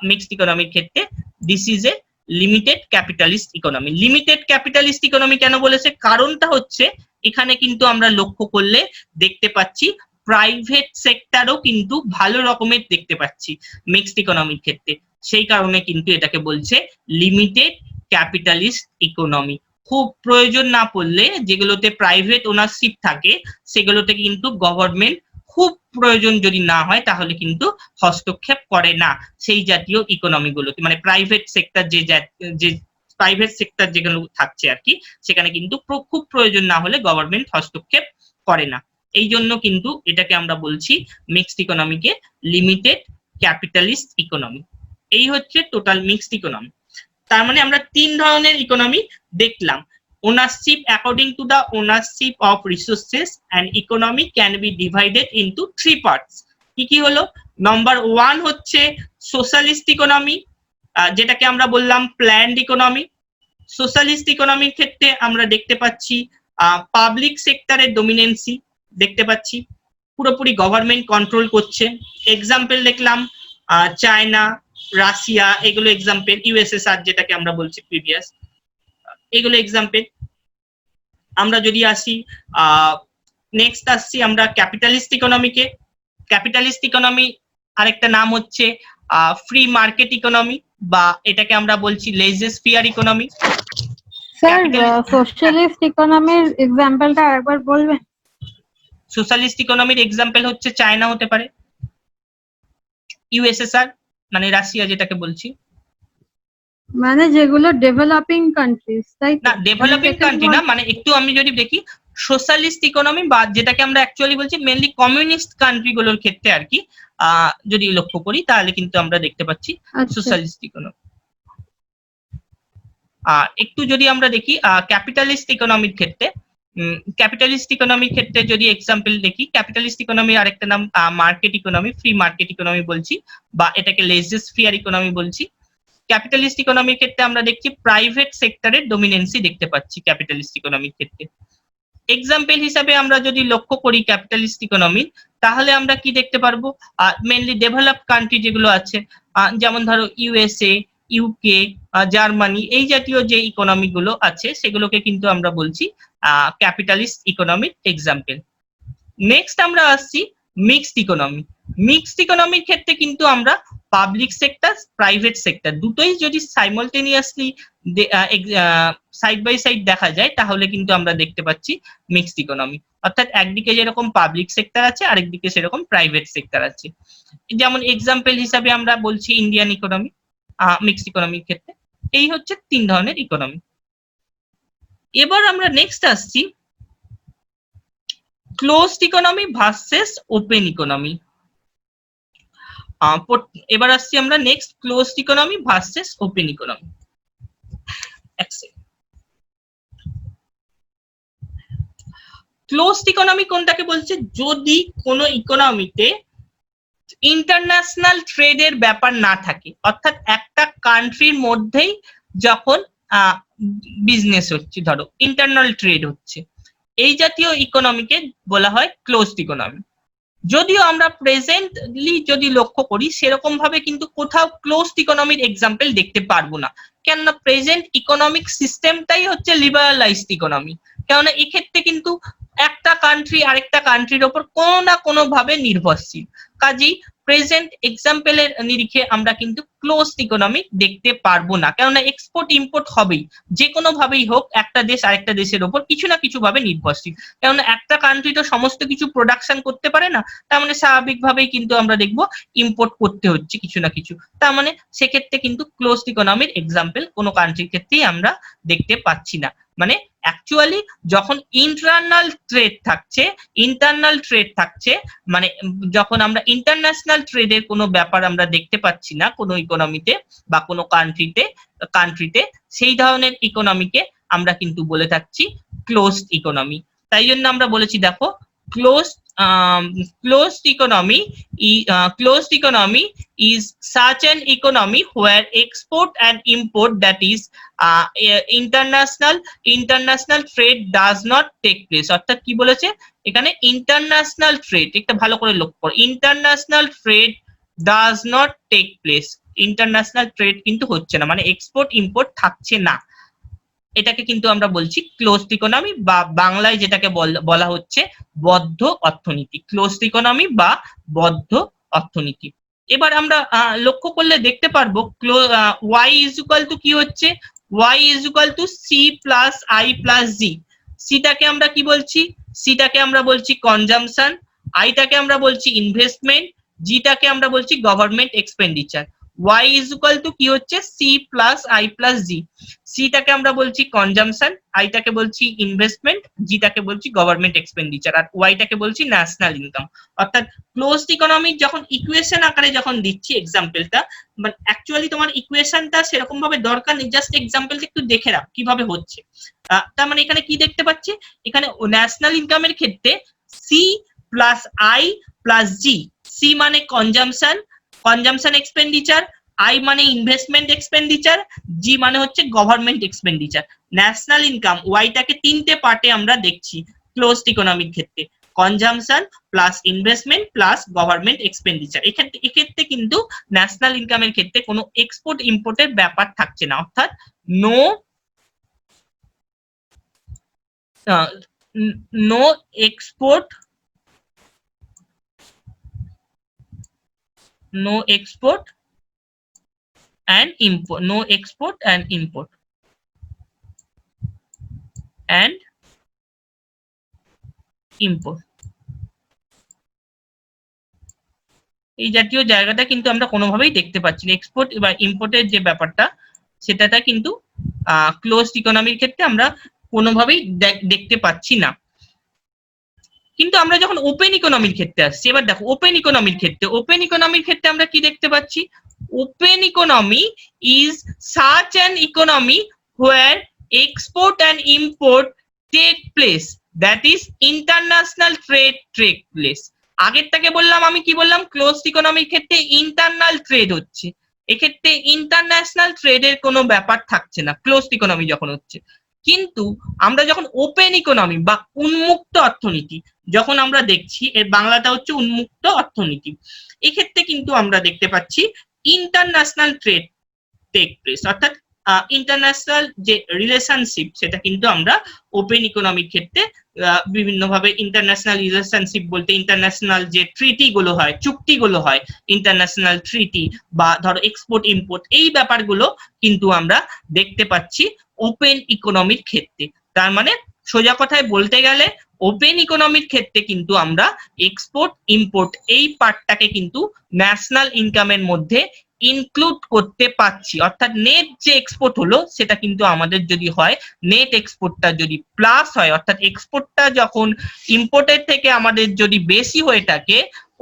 মিক্সড ইকোনমির ক্ষেত্রে। This is a limited capitalist economy. Limited capitalist economy কেন বলেছে? কারণটা হচ্ছে এখানে কিন্তু আমরা লক্ষ্য করলে দেখতে পাচ্ছি প্রাইভেট সেক্টরও কিন্তু ভালো রকমের দেখতে পাচ্ছি মিক্সড ইকোনমির ক্ষেত্রে। সেই কারণে কিন্তু এটাকে বলছে লিমিটেড ক্যাপিটালিস্ট ইকোনমি। খুব প্রয়োজন না পড়লে যেগুলোতে প্রাইভেট ওনারশিপ থাকে সেগুলোতে কিন্তু গভর্নমেন্ট খুব প্রয়োজন যদি না হয় তাহলে কিন্তু হস্তক্ষেপ করে না সেই জাতীয় ইকোনমি গুলোতে। মানে প্রাইভেট সেক্টর যে প্রাইভেট সেক্টর যেগুলো থাকছে আর কি, সেখানে কিন্তু খুব প্রয়োজন না হলে গভর্নমেন্ট হস্তক্ষেপ করে না। এই জন্য কিন্তু এটাকে আমরা বলছি মিক্সড ইকোনমিকে লিমিটেড ক্যাপিটালিস্ট ইকোনমি। এই হচ্ছে টোটাল মিক্সড ইকোনমি। তার মানে আমরা তিন ধরনের ইকোনমি দেখলাম। Ownership according to the ownership of resources and economy can be divided into 3 parts. কি কি হলো? নাম্বার 1 হচ্ছে সোশ্যালিস্ট ইকোনমি, যেটাকে আমরা বললাম প্ল্যান্ড ইকোনমি। সোশ্যালিস্ট ইকোনমির ক্ষেত্রে আমরা দেখতে পাচ্ছি পাবলিক সেক্টরের ডমিনেন্সি দেখতে পাচ্ছি, পুরোপুরি গভর্নমেন্ট কন্ট্রোল করছে। এক্সাম্পল দেখলাম চায়না, রাশিয়া, এগুলো এক্সাম্পল। ইউএসএসআর যেটাকে আমরা বলছি প্রিভিয়াস, এগুলো এক্সাম্পল। আমরা যদি আসি নেক্সট আসছি আমরা ক্যাপিটালিস্ট ইকোনমিকে। ক্যাপিটালিস্ট ইকোনমি আরেকটা নাম হচ্ছে ফ্রি মার্কেট ইকোনমি, বা এটাকে আমরা বলছি লেজের-স্ফিয়ার ইকোনমি। স্যার সোশ্যালিস্ট ইকোনমির এক্সাম্পলটা আরেকবার বলবেন? সোশ্যালিস্ট ইকোনমির এক্সাম্পল হচ্ছে চায়না হতে পারে, ইউএসএসআর মানে রাশিয়া যেটাকে বলছি। মানে যেগুলো ডেভেলপিং কান্ট্রিজ, তাই না, ডেভেলপিং কান্ট্রি না, মানে একটু আমি যদি দেখি সোশ্যালিস্ট ইকোনমি বা যেটাকে আমরা অ্যাকচুয়ালি বলছি মেনলি কমিউনিস্ট কান্ট্রি গুলোর ক্ষেত্রে আর কি, যদি লক্ষ্য করি তাহলে কিন্তু আমরা দেখতে পাচ্ছি সোশ্যালিস্ট ইকোনমি। একটু যদি আমরা দেখি ক্যাপিটালিস্ট ইকোনমির ক্ষেত্রে, ক্যাপিটালিস্ট ইকোনমির ক্ষেত্রে যদি এক্সাম্পল দেখি, ক্যাপিটালিস্ট ইকোনমির আরেকটা নাম market economy, free market economy বলছি, বা এটাকে লেজেস ফেয়ার ইকোনমি বলছি। ক্যাপিটালিস্ট ইকোনমির ক্ষেত্রে আমরা দেখছি প্রাইভেট সেক্টরের ডমিনেন্সি দেখতে পাচ্ছি ক্যাপিটালিস্ট ইকোনমির ক্ষেত্রে। এক্সাম্পল হিসাবে আমরা যদি লক্ষ্য করি ক্যাপিটালিস্ট ইকোনমি, তাহলে আমরা কি দেখতে পারবো, মেনলি ডেভেলপড কান্ট্রি যেগুলো আছে, যেমন ধরো ইউএসএ, ইউকে, জার্মানি, এই জাতীয় যে ইকোনমি গুলো আছে সেগুলোকে কিন্তু আমরা বলছি ক্যাপিটালিস্ট ইকোনমির এক্সাম্পল। নেক্সট আমরা আসছি মিক্সড ইকোনমি। মিক্সড ইকোনমির ক্ষেত্রে কিন্তু আমরা পাবলিক সেক্টর, প্রাইভেট সেক্টর দুটোই যদি সাইমultaneously সাইড বাই সাইড দেখা যায় তাহলে কিন্তু আমরা দেখতে পাচ্ছি মিক্সড ইকোনমি। অর্থাৎ একদিকে যেরকম পাবলিক সেক্টর আছে আরেকদিকে সেরকম প্রাইভেট সেক্টর আছে। যেমন এক্সাম্পল হিসাবে আমরা বলছি ইন্ডিয়ান ইকোনমি মিক্সড ইকোনমির ক্ষেত্রে। এই হচ্ছে 3 ধরনের ইকোনমি। এবার আমরা নেক্সট আসছি closed economy versus open economy. এবার আসছি আমরা next closed economy versus open economy. Closed economy কোনটাকে বলছে, যদি কোনো ইকোনমিতে ইন্টারন্যাশনাল ট্রেডের ব্যাপার না থাকে, অর্থাৎ একটা কান্ট্রির মধ্যেই যখন বিজনেস হচ্ছে, ধরো ইন্টারনাল ট্রেড হচ্ছে, এই জাতীয় ইকোনমিকে বলা হয় ক্লোজড ইকোনমি। যদিও আমরা প্রেজেন্টলি যদি লক্ষ্য করি সেরকম ভাবে কিন্তু কোথাও ক্লোজড ইকোনমির এক্সাম্পল দেখতে পারবো না, কেননা প্রেজেন্ট ইকোনমিক সিস্টেমটাই হচ্ছে লিবারালাইজড ইকোনমি। কেননা এক্ষেত্রে কিন্তু একটা কান্ট্রি আরেকটা কান্ট্রির ওপর কোনো না কোনো ভাবে নির্ভরশীল। কাজেই প্রেজেন্ট এক্সাম্পলের নিরিখে আমরা কিন্তু ক্লোজড ইকোনমি দেখতে পারবো না, কেননা এক্সপোর্ট ইম্পোর্ট হবেই, যে কোনো ভাবেই হোক একটা দেশ আরেকটা দেশের ওপর কিছু না কিছু ভাবে নির্ভরশীল। কেননা একটা কান্ট্রি তো সমস্ত কিছু প্রোডাকশন করতে পারে না, তার মানে স্বাভাবিকভাবেই কিন্তু আমরা দেখবো ইম্পোর্ট করতে হচ্ছে কিছু না কিছু। তার মানে সেক্ষেত্রে কিন্তু ক্লোজড ইকোনমির এক্সাম্পল কোনো কান্ট্রির ক্ষেত্রেই আমরা দেখতে পাচ্ছি না। মানে অ্যাকচুয়ালি যখন ইন্টারনাল ট্রেড থাকছে, মানে যখন আমরা ইন্টারন্যাশনাল ট্রেডের কোনো ব্যাপার আমরা দেখতে পাচ্ছি না কোনো ইকোনমিতে বা কোনো কান্ট্রিতে, সেই ধরনের ইকোনমিকে আমরা কিন্তু বলে থাকছি ক্লোজড ইকোনমি। তাই জন্য আমরা বলেছি দেখো closed economy is such an economy where export and import, that is international trade does not take place। অর্থাৎ কি বলেছে এখানে, ইন্টারন্যাশনাল ট্রেড, একটা ভালো করে লক্ষ্য করো, international trade does not take place. International trade কিন্তু হচ্ছে না, মানে এক্সপোর্ট ইম্পোর্ট থাকছে না, এটাকে কিন্তু আমরা বলছি ক্লোজড ইকোনমি, বা বাংলায় যেটাকে বলা হচ্ছে বদ্ধ অর্থনীতি। ক্লোজড ইকোনমি বা বদ্ধ অর্থনীতি। এবার আমরা লক্ষ্য করলে দেখতে পারবো y ইজ ইকুয়াল টু কি হচ্ছে, y is equal to c plus i plus g। সিটাকে আমরা কি বলছি, সিটাকে আমরা বলছি কনজাম্পশন, আইটাকে আমরা বলছি ইনভেস্টমেন্ট, জিটাকে আমরা বলছি government expenditure. y is equal to কি হচ্ছে c plus i plus g। সিটাকে আমরা বলছি কনজাম্পশন, আইটাকে বলছি ইনভেস্টমেন্ট, জিটাকে বলছি গভর্নমেন্ট এক্সপেন্ডিচার, আর ওয়াইটাকে বলছি ন্যাশনাল ইনকাম। অর্থাৎ ক্লোজড ইকোনমিক যখন ইকুয়েশন আকারে যখন দিচ্ছি এক্সাম্পলটা, বাট অ্যাকচুয়ালি তোমার ইকুয়েশনটা সেরকম ভাবে দরকার নেই, জাস্ট এক্সাম্পলটা একটু দেখে রাখ কিভাবে হচ্ছে। তার মানে এখানে কি দেখতে পাচ্ছি, এখানে ন্যাশনাল ইনকামের ক্ষেত্রে C plus I plus G. C মানে কনজাম্পশন এক্সপেন্ডিচার, আই মানে ইনভেস্টমেন্ট এক্সপেন্ডিচার, জি মানে হচ্ছে গভর্নমেন্ট এক্সপেন্ডিচার। ন্যাশনাল ইনকাম ওয়াইটাকে 3টে পার্টে আমরা দেখছি ক্লোজড ইকোনমির ক্ষেত্রে, consumption plus investment plus government expenditure. এক্ষেত্রে কিন্তু ন্যাশনাল ইনকামের ক্ষেত্রে কোনো এক্সপোর্ট ইম্পোর্টের ব্যাপার থাকছে না, অর্থাৎ no export and import, no export and import and import। এই জাতীয় জায়গাটা কিন্তু আমরা কোনোভাবেই দেখতে পাচ্ছি না, এক্সপোর্ট বা ইম্পোর্টের যে ব্যাপারটা সেটাটা কিন্তু ক্লোজড ইকোনমির ক্ষেত্রে আমরা কোনোভাবেই দেখতে পাচ্ছি না। কিন্তু আমরা যখন ওপেন ইকোনমির ক্ষেত্রে আসছি, এবার দেখো ওপেন ইকোনমির ক্ষেত্রে আমরা কি দেখতে পাচ্ছি, open economy is such an economy where export and import take place। That is international trade take place. আগেরটাকে বললাম, আমি কি বললাম, ক্লোজড ইকোনমির ক্ষেত্রে ইন্টারনাল ট্রেড হচ্ছে, এক্ষেত্রে ইন্টারন্যাশনাল ট্রেডের কোনো ব্যাপার থাকছে না ক্লোজড ইকোনমি যখন হচ্ছে। কিন্তু আমরা যখন ওপেন ইকোনমি বা উন্মুক্ত অর্থনীতি যখন আমরা দেখছি, এর বাংলাটা হচ্ছে উন্মুক্ত অর্থনীতি, এক্ষেত্রে কিন্তু আমরা দেখতে পাচ্ছি ইন্টারন্যাশনাল ট্রেড টেক প্লেস, অর্থাৎ ইন্টারন্যাশনাল যে রিলেশনশিপ সেটা কিন্তু আমরা ওপেন ইকোনমির ক্ষেত্রে বিভিন্নভাবে ইন্টারন্যাশনাল রিলেশনশিপ বলতে ইন্টারন্যাশনাল যে ট্রিটি গুলো হয়, চুক্তিগুলো হয়, ইন্টারন্যাশনাল ট্রিটি বা ধরো এক্সপোর্ট ইম্পোর্ট, এই ব্যাপারগুলো কিন্তু আমরা দেখতে পাচ্ছি ওপেন ইকোনমির ক্ষেত্রে। তার মানে সোজা কথায় বলতে গেলে ওপেন ইকোনমির ক্ষেত্রে কিন্তু আমরা এক্সপোর্ট ইম্পোর্ট এই পার্টটাকে কিন্তু ন্যাশনাল ইনকামের মধ্যে ইনক্লুড করতে পারছি, অর্থাৎ নেট যে এক্সপোর্ট হলো সেটা কিন্তু আমাদের যদি হয়, নেট এক্সপোর্টটা যদি প্লাস হয়, অর্থাৎ এক্সপোর্টটা যখন ইম্পোর্টের থেকে আমাদের যদি বেশি হয়ে থাকে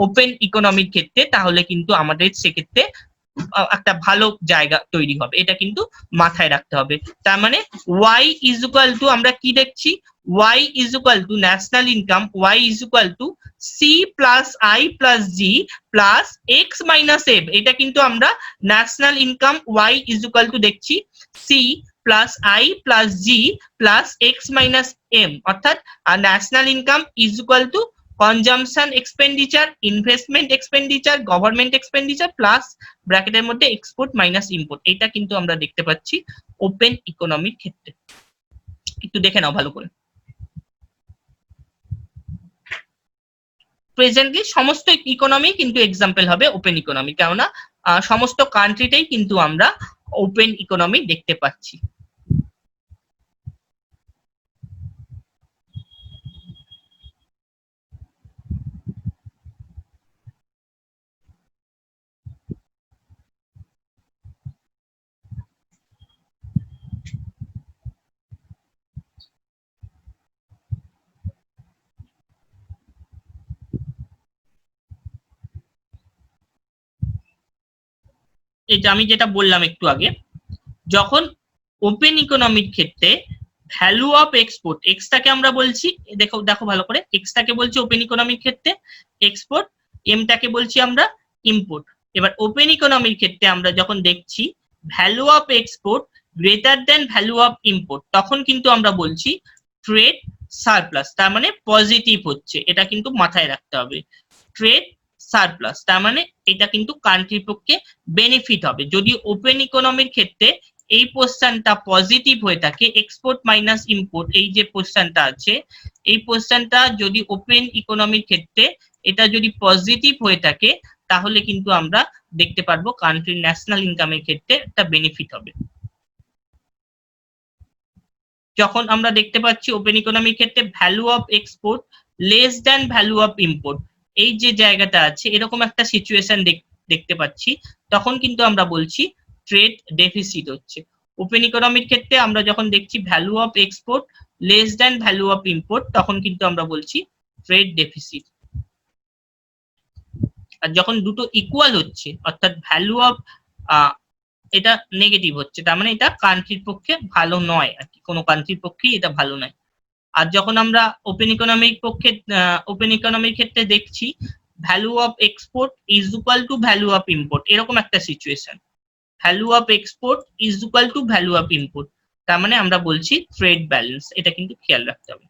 ওপেন ইকোনমির ক্ষেত্রে, তাহলে কিন্তু আমাদের সেক্ষেত্রে একটা ভালো জায়গা তৈরি হবে, এটা কিন্তু মাথায় রাখতে হবে। তার মানে ওয়াই ইজ ইকুয়াল টু, আমরা কি দেখছি, y is equal to national income, y is equal to c plus i plus g plus x minus f, এটা কিন্তু আমরা national income y is equal to দেখছি c plus i plus g plus x minus m, অর্থাৎ national income is equal to consumption expenditure, investment expenditure, government expenditure plus ব্র্যাকেটের মধ্যে export minus import, এটা কিন্তু আমরা দেখতে পাচ্ছি ওপেন ইকোনমির ক্ষেত্রে। একটু দেখে নাও ভালো করে। প্রেজেন্টলি সমস্ত ইকোনমি কিন্তু এক্সাম্পল হবে ওপেন ইকোনমি, কেননা সমস্ত কান্ট্রিতেই কিন্তু আমরা ওপেন ইকোনমি দেখতে পাচ্ছি। এটা আমি যেটা বললাম একটু আগে, যখন ওপেন ইকোনমির ক্ষেত্রে ভ্যালু অফ এক্সপোর্ট, এক্সটাকে আমরা বলছি, দেখো দেখো ভালো করে, এক্সটাকে বলছি ওপেন ইকোনমির ক্ষেত্রে এক্সপোর্ট, এমটাকে বলছি আমরা ইম্পোর্ট। এবার ওপেন ইকোনমির ক্ষেত্রে আমরা যখন দেখছি value of export greater than value of import, তখন কিন্তু আমরা বলছি ট্রেড সারপ্লাস, তার মানে পজিটিভ হচ্ছে, এটা কিন্তু মাথায় রাখতে হবে। ট্রেড সারপ্লাস তার মানে এটা কিন্তু কান্ট্রির পক্ষে বেনিফিট হবে। যদি ওপেন ইকোনমির ক্ষেত্রে এই পোর্শনটা পজিটিভ হয়ে থাকে, এক্সপোর্ট মাইনাস ইম্পোর্ট এই যে পোর্শনটা আছে, এই পোর্শনটা যদি ওপেন ইকোনমির ক্ষেত্রে এটা যদি পজিটিভ হয়ে থাকে, তাহলে কিন্তু আমরা দেখতে পারবো কান্ট্রির ন্যাশনাল ইনকামের ক্ষেত্রে একটা বেনিফিট হবে। যখন আমরা দেখতে পাচ্ছি ওপেন ইকোনমির ক্ষেত্রে value of export less than value of import, এই যে জায়গাটা আছে এরকম একটা সিচুয়েশন দেখতে পাচ্ছি, তখন কিন্তু আমরা বলছি ট্রেড ডেফিসিট হচ্ছে। ওপেন ইকোনমির ক্ষেত্রে আমরা যখন দেখছি value of export less than value of import, তখন কিন্তু আমরা বলছি ট্রেড ডেফিসিট। আর যখন দুটো ইকুয়াল হচ্ছে, অর্থাৎ ভ্যালু অফ এটা নেগেটিভ হচ্ছে, তার মানে এটা কান্ট্রির পক্ষে ভালো নয়, আর কি কোনো কান্ট্রির পক্ষেই এটা ভালো নয়। আর যখন আমরা ওপেন ইকোনমির ক্ষেত্রে দেখছি value of export is equal to value of import, এরকম একটা situation, value of export is equal to value of import, তার মানে আমরা বলছি ট্রেড ব্যালেন্স, এটা কিন্তু খেয়াল রাখতে হবে।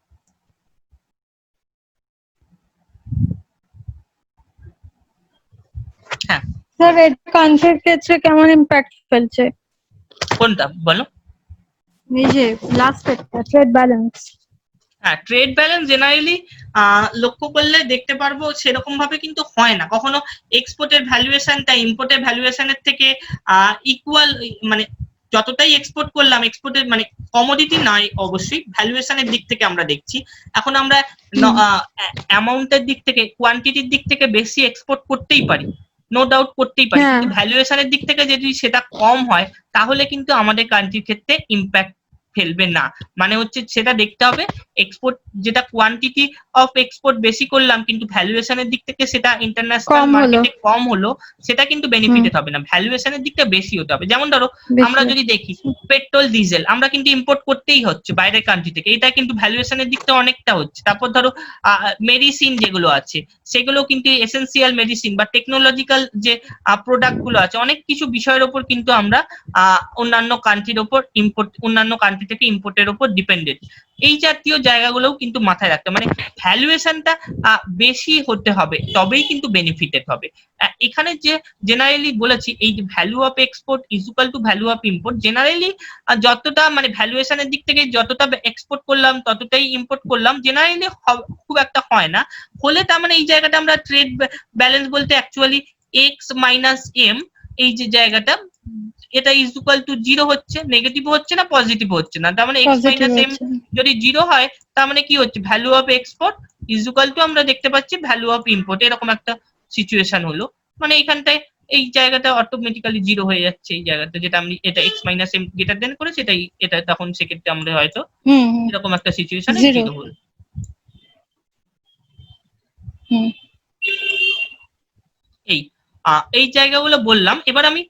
হ্যাঁ স্যার, এটা কান্ট্রির ক্ষেত্রে কেমন ইমপ্যাক্ট ফেলছে? কোনটা বলো? এই যে লাস্ট ট্রেড ব্যালেন্স। হ্যাঁ, ট্রেড ব্যালেন্স জেনারেলি লক্ষ্য করলে দেখতে পারবো সেরকম ভাবে কিন্তু হয় না কখনো। এক্সপোর্টের ভ্যালুয়েশনটা ইম্পোর্টের ভ্যালুয়েশনের থেকে ইকুয়াল, মানে যতটাই এক্সপোর্ট করলাম, এক্সপোর্টের মানে কমোডিটি নয় অবশ্যই, ভ্যালুয়েশনের দিক থেকে আমরা দেখছি এখন আমরা অ্যামাউন্টের দিক থেকে, কোয়ান্টিটির দিক থেকে বেশি এক্সপোর্ট করতেই পারি, নো ডাউট করতেই পারি, কিন্তু ভ্যালুয়েশনের দিক থেকে যদি সেটা কম হয়, তাহলে কিন্তু আমাদের কান্ট্রির ক্ষেত্রে ইম্প্যাক্ট ফেলবে না, মানে হচ্ছে সেটা দেখতে হবে এক্সপোর্ট যেটা কোয়ান্টিটি অফ এক্সপোর্ট বেশি করলাম কিন্তু ভ্যালুয়েশনের দিক থেকে সেটা ইন্টারন্যাশনাল কম হলো। মার্কেটে কম হলো, সেটা কিন্তু বেনিফিটেড হবে না, ভ্যালুয়েশনের দিকটা বেশি হতে হবে। যেমন ধরো আমরা যদি দেখি পেট্রোল ডিজেল আমরা কিন্তু ইম্পোর্ট করতেই হচ্ছে বাইরের কান্ট্রি থেকে, এটা কিন্তু ভ্যালুয়েশনের দিকটা অনেকটা হচ্ছে। তারপর ধরো মেডিসিন যেগুলো আছে সেগুলো কিন্তু এসেনশিয়াল মেডিসিন বা টেকনোলজিক্যাল যে প্রোডাক্ট গুলো আছে, অনেক কিছু বিষয়ের ওপর কিন্তু আমরা অন্যান্য কান্ট্রির ওপর ইম্পোর্ট, অন্যান্য কান্ট্রি থেকে ইম্পোর্টের ওপর ডিপেন্ডেন্ট। এই জাতীয় জায়গাগুলোও কিন্তু মাথায় রাখতে, মানে ভ্যালুয়েশনটা বেশি হতে হবে তবেই কিন্তু বেনিফিটেড হবে। এখানে যে জেনারেলি বলেছি এই যে value of export is equal to value of import, generally যতটা মানে ভ্যালুয়েশনের দিক থেকে যতটা এক্সপোর্ট করলাম ততটাই ইম্পোর্ট করলাম, জেনারেলি খুব একটা হয় না। হলে তার মানে এই জায়গাটা আমরা ট্রেড ব্যালেন্স বলতে অ্যাকচুয়ালি এক্স মাইনাস এম, এই যে জায়গাটা এটা ইজ ইকুয়াল টু 0 হচ্ছে, নেগেটিভ হচ্ছে না পজিটিভ হচ্ছে না, তার মানে এক্স মাইনাস এম যদি 0 হয় তার মানে কি হচ্ছে value of export is equal to আমরা দেখতে পাচ্ছি ভ্যালু অফ ইম্পোর্ট, এরকম একটা সিচুয়েশন হলো। মানে এখানটায় এই জায়গাটা অটোমেটিক্যালি 0 হয়ে যাচ্ছে, এই জায়গাটা যেটা আমি এটা X minus M greater than করে সেটাই, এটা তখন সেক্ষেত্রে আমরা হয়তো এরকম একটা সিচুয়েশনে 0 হলো। এই এই জায়গাগুলো বললাম। এবার আমি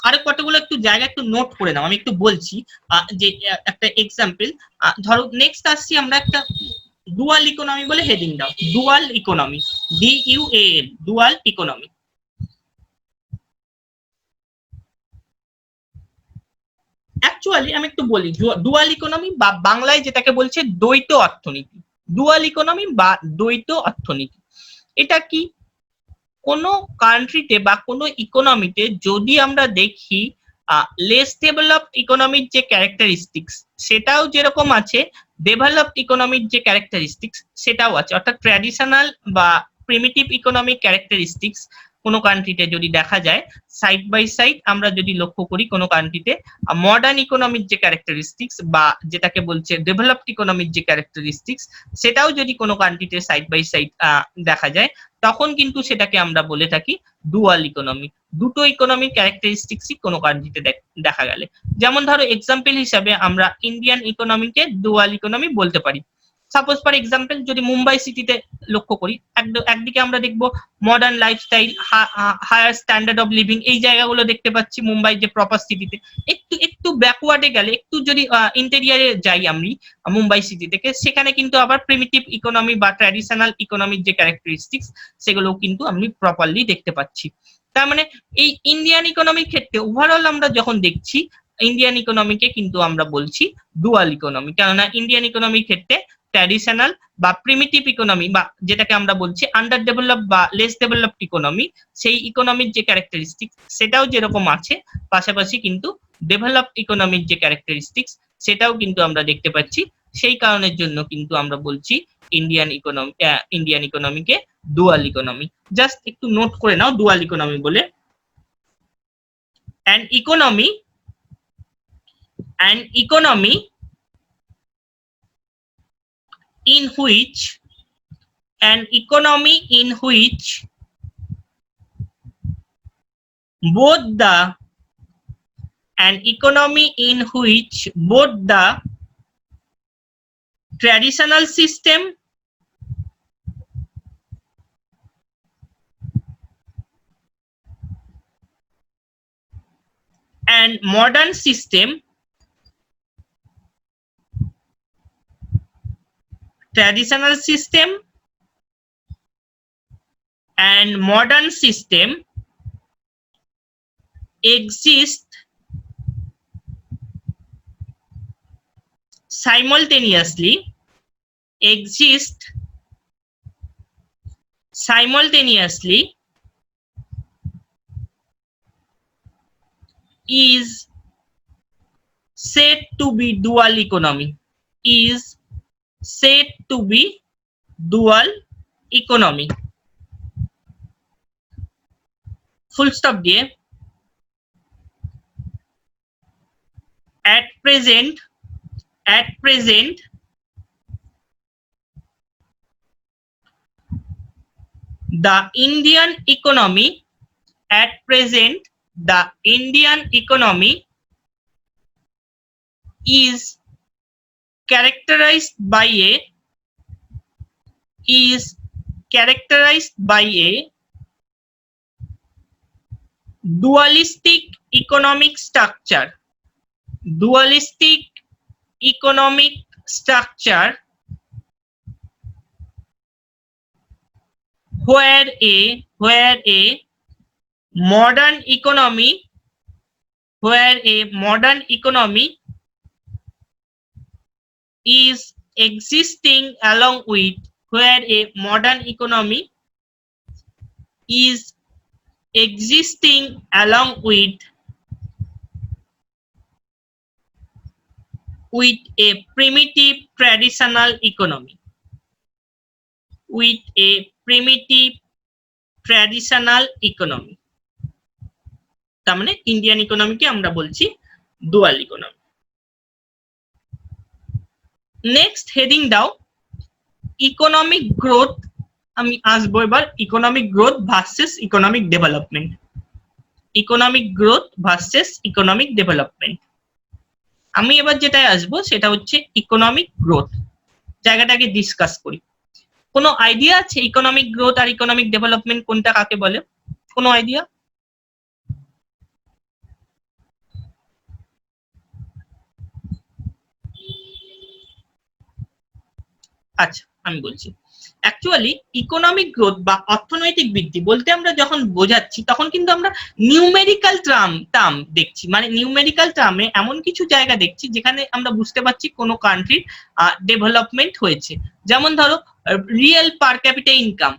আরো কতগুলো একটু জায়গা একটু নোট করে নাও, আমি একটু বলছি যে একটা এক্সাম্পল। ধরো নেক্সট আসছি আমরা একটা ডুয়াল ইকোনমি বলে হেডিং দাও, dual economy, DUAL, dual economy. Actually আমি একটু বলি ডুয়াল ইকোনমি বা বাংলায় যেটাকে বলছে দ্বৈত অর্থনীতি, ডুয়াল ইকোনমি বা দ্বৈত অর্থনীতি এটা কি? কোনো কান্ট্রিতে বা কোনো ইকোনমিতে যদি আমরা দেখি লেস ডেভেলপড ইকোনমির যে ক্যারেক্টারিস্টিক্স সেটাও যেরকম আছে, ডেভেলপড ইকোনমির যে ক্যারেক্টারিস্টিক্স সেটাও আছে, অর্থাৎ ট্র্যাডিশনাল বা প্রিমিটিভ ইকোনমিক ক্যারেক্টারিস্টিক্স কোনো কান্ট্রিতে যদি দেখা যায় সাইড বাই সাইড, আমরা যদি লক্ষ্য করি কোনো কান্ট্রিতে মডার্ন ইকোনমির যে ক্যারেক্টারিস্টিক্স বা যেটাকে বলছে ডেভেলপড ইকোনমির যে ক্যারেক্টারিস্টিক্স সেটাও যদি কোনো কান্ট্রিতে সাইড বাই সাইড দেখা যায় তখন কিন্তু সেটাকে আমরা বলে থাকি ডুয়াল ইকোনমি। দুটো ইকোনমিক ক্যারেক্টারিস্টিক্সই কোনো কান্ট্রিতে দেখা গেলে, যেমন ধরো এক্সাম্পল হিসাবে আমরা ইন্ডিয়ান ইকোনমিকে ডুয়াল ইকোনমি বলতে পারি। সাপোজ ফর এক্সাম্পল যদি মুম্বাই সিটিতে লক্ষ্য করি, একদিকে আমরা দেখবো modern lifestyle, higher standard of living, এই জায়গাগুলো দেখতে পাচ্ছি মুম্বাই যে প্রপার সিটিতে। একটু ব্যাকওয়ার্ডে গেলে, একটু যদি ইন্টেরিয়ারে যাই আমি মুম্বাই সিটি থেকে, সেখানে কিন্তু আবার প্রিমিটিভ ইকোনমি বা ট্র্যাডিশনাল ইকোনমির যে ক্যারেক্টারিস্টিক্স সেগুলো কিন্তু আমি প্রপারলি দেখতে পাচ্ছি। তার মানে এই ইন্ডিয়ান ইকোনমির ক্ষেত্রে ওভারঅল আমরা যখন দেখছি ইন্ডিয়ান ইকোনমিকে কিন্তু আমরা বলছি ডুয়াল ইকোনমি, কেননা ইন্ডিয়ান ইকোনমির ক্ষেত্রে ট্র্যাডিশনাল বা প্রিমিটিভ ইকোনমি বা যেটাকে আমরা বলছি আন্ডার ডেভেলপ বা লেস ডেভেলপড ইকোনমি, সেই ইকোনমির যে ক্যারেক্টারিস্টিক্স সেটাও যেরকম আছে, পাশাপাশি কিন্তু ডেভেলপড ইকোনমির যে ক্যারেক্টারিস্টিক্স সেটাও কিন্তু আমরা দেখতে পাচ্ছি। সেই কারণের জন্য কিন্তু আমরা বলছি ইন্ডিয়ান ইকোনমিকে ডুয়াল ইকোনমি। জাস্ট একটু নোট করে নাও ডুয়াল ইকোনমি বলে। an economy in which both the traditional system and modern system, traditional system and modern system exist simultaneously is said to be dual economy, full stop দিয়ে at present the Indian economy is characterized by a dualistic economic structure where a modern economy is existing along with a primitive traditional economy তার মানে Indian ইকোনমিকে আমরা বলছি dual economy. Next heading দাও economic growth. আমি আসবো এবার economic growth versus economic development. আমি এবার যেটা আসবো সেটা হচ্ছে ইকোনমিক গ্রোথ। জায়গাটাকে ডিসকাস করি। কোনো আইডিয়া আছে ইকোনমিক গ্রোথ আর ইকোনমিক ডেভেলপমেন্ট কোনটা কাকে বলে? কোনো আইডিয়া? আচ্ছা আমি বলছি, অ্যাকচুয়ালি ইকোনমিক গ্রোথ বা অর্থনৈতিক বৃদ্ধি বলতে আমরা যখন বোঝাচ্ছি তখন কিন্তু আমরা নিউমেরিক্যাল টার্ম দেখছি, মানে নিউমেরিক্যাল টার্মে এমন কিছু জায়গা দেখছি যেখানে আমরা বুঝতে পারছি কোনো কান্ট্রির ডেভেলপমেন্ট হয়েছে। যেমন ধরো রিয়েল পার ক্যাপিটা ইনকাম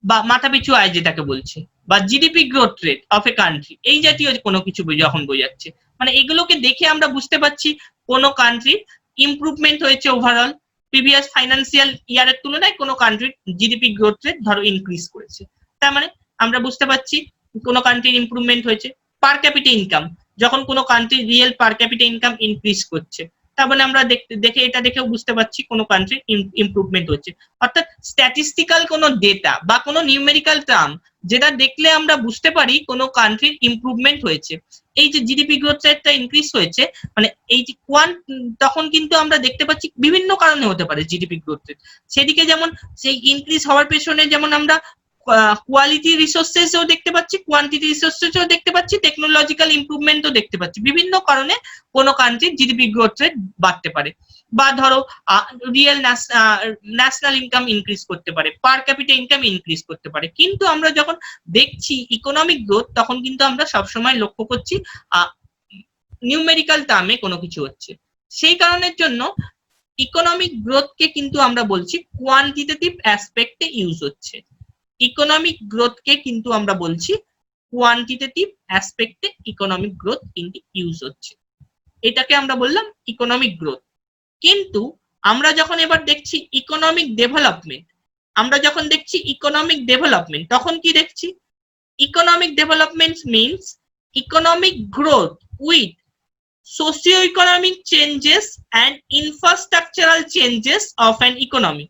বা মাথাপিছু আয় যেটাকে বলছে, বা GDP growth rate of a country, এই জাতীয় কোনো কিছু যখন বোঝাচ্ছে, মানে এগুলোকে দেখে আমরা বুঝতে পারছি কোনো কান্ট্রির ইমপ্রুভমেন্ট হয়েছে ওভারঅল প্রিভিয়াস ফাইন্যান্সিয়াল ইয়ারের তুলনায় কোনো কান্ট্রির জিডিপি গ্রোথ রেট ধরো ইনক্রিজ করেছে। তার মানে আমরা বুঝতে পারছি কোনো কান্ট্রির ইমপ্রুভমেন্ট হয়েছে। পার ক্যাপিটা ইনকাম, যখন কোনো কান্ট্রির রিয়েল পার ক্যাপিটা ইনকাম ইনক্রিজ করছে, তার মানে আমরা দেখেও বুঝতে পারছি কোনো কান্ট্রির ইমপ্রুভমেন্ট হচ্ছে। অর্থাৎ স্ট্যাটিস্টিক্যাল কোনো ডেটা বা কোনো নিউমেরিক্যাল টার্ম যেটা দেখলে আমরা বুঝতে পারি কোনো কান্ট্রির ইমপ্রুভমেন্ট হয়েছে। এই যে জিডিপি গ্রোথ রেটটা ইনক্রিজ হয়েছে, মানে এই যে তখন কিন্তু আমরা দেখতে পাচ্ছি বিভিন্ন কারণে হতে পারে জিডিপি গ্রোথ রেট। সেদিকে যেমন সেই ইনক্রিজ হওয়ার পেছনে যেমন আমরা কোয়ালিটি রিসোর্সেসও দেখতে পাচ্ছি, কোয়ান্টিটি রিসোর্সেসও দেখতে পাচ্ছি, টেকনোলজিক্যাল ইমপ্রুভমেন্টও দেখতে পাচ্ছি। বিভিন্ন কারণে কোনো কান্ট্রির জিডিপি গ্রোথ রেট বাড়তে পারে, বা ধরো রিয়েল ন্যাশনাল ইনকাম ইনক্রিজ করতে পারে, পার ক্যাপিটা ইনকাম ইনক্রিজ করতে পারে। কিন্তু আমরা যখন দেখছি ইকোনমিক গ্রোথ তখন কিন্তু আমরা সবসময় লক্ষ্য করছি নিউমেরিক্যাল টার্মে কোনো কিছু হচ্ছে। সেই কারণের জন্য ইকোনমিক গ্রোথকে কিন্তু আমরা বলছি কোয়ান্টিটেটিভ অ্যাসপেক্টে ইউজ হচ্ছে। ইকোনমিক গ্রোথকে কিন্তু আমরা বলছি কোয়ান্টিটেটিভ অ্যাসপেক্টে ইকোনমিক গ্রোথ কিন্তু ইউজ হচ্ছে, এটাকে আমরা বললাম ইকোনমিক গ্রোথ। কিন্তু আমরা যখন এবার দেখছি ইকোনমিক ডেভেলপমেন্ট, তখন কি দেখছি? Economic development means economic growth with socio-economic changes and infrastructural changes of an economy।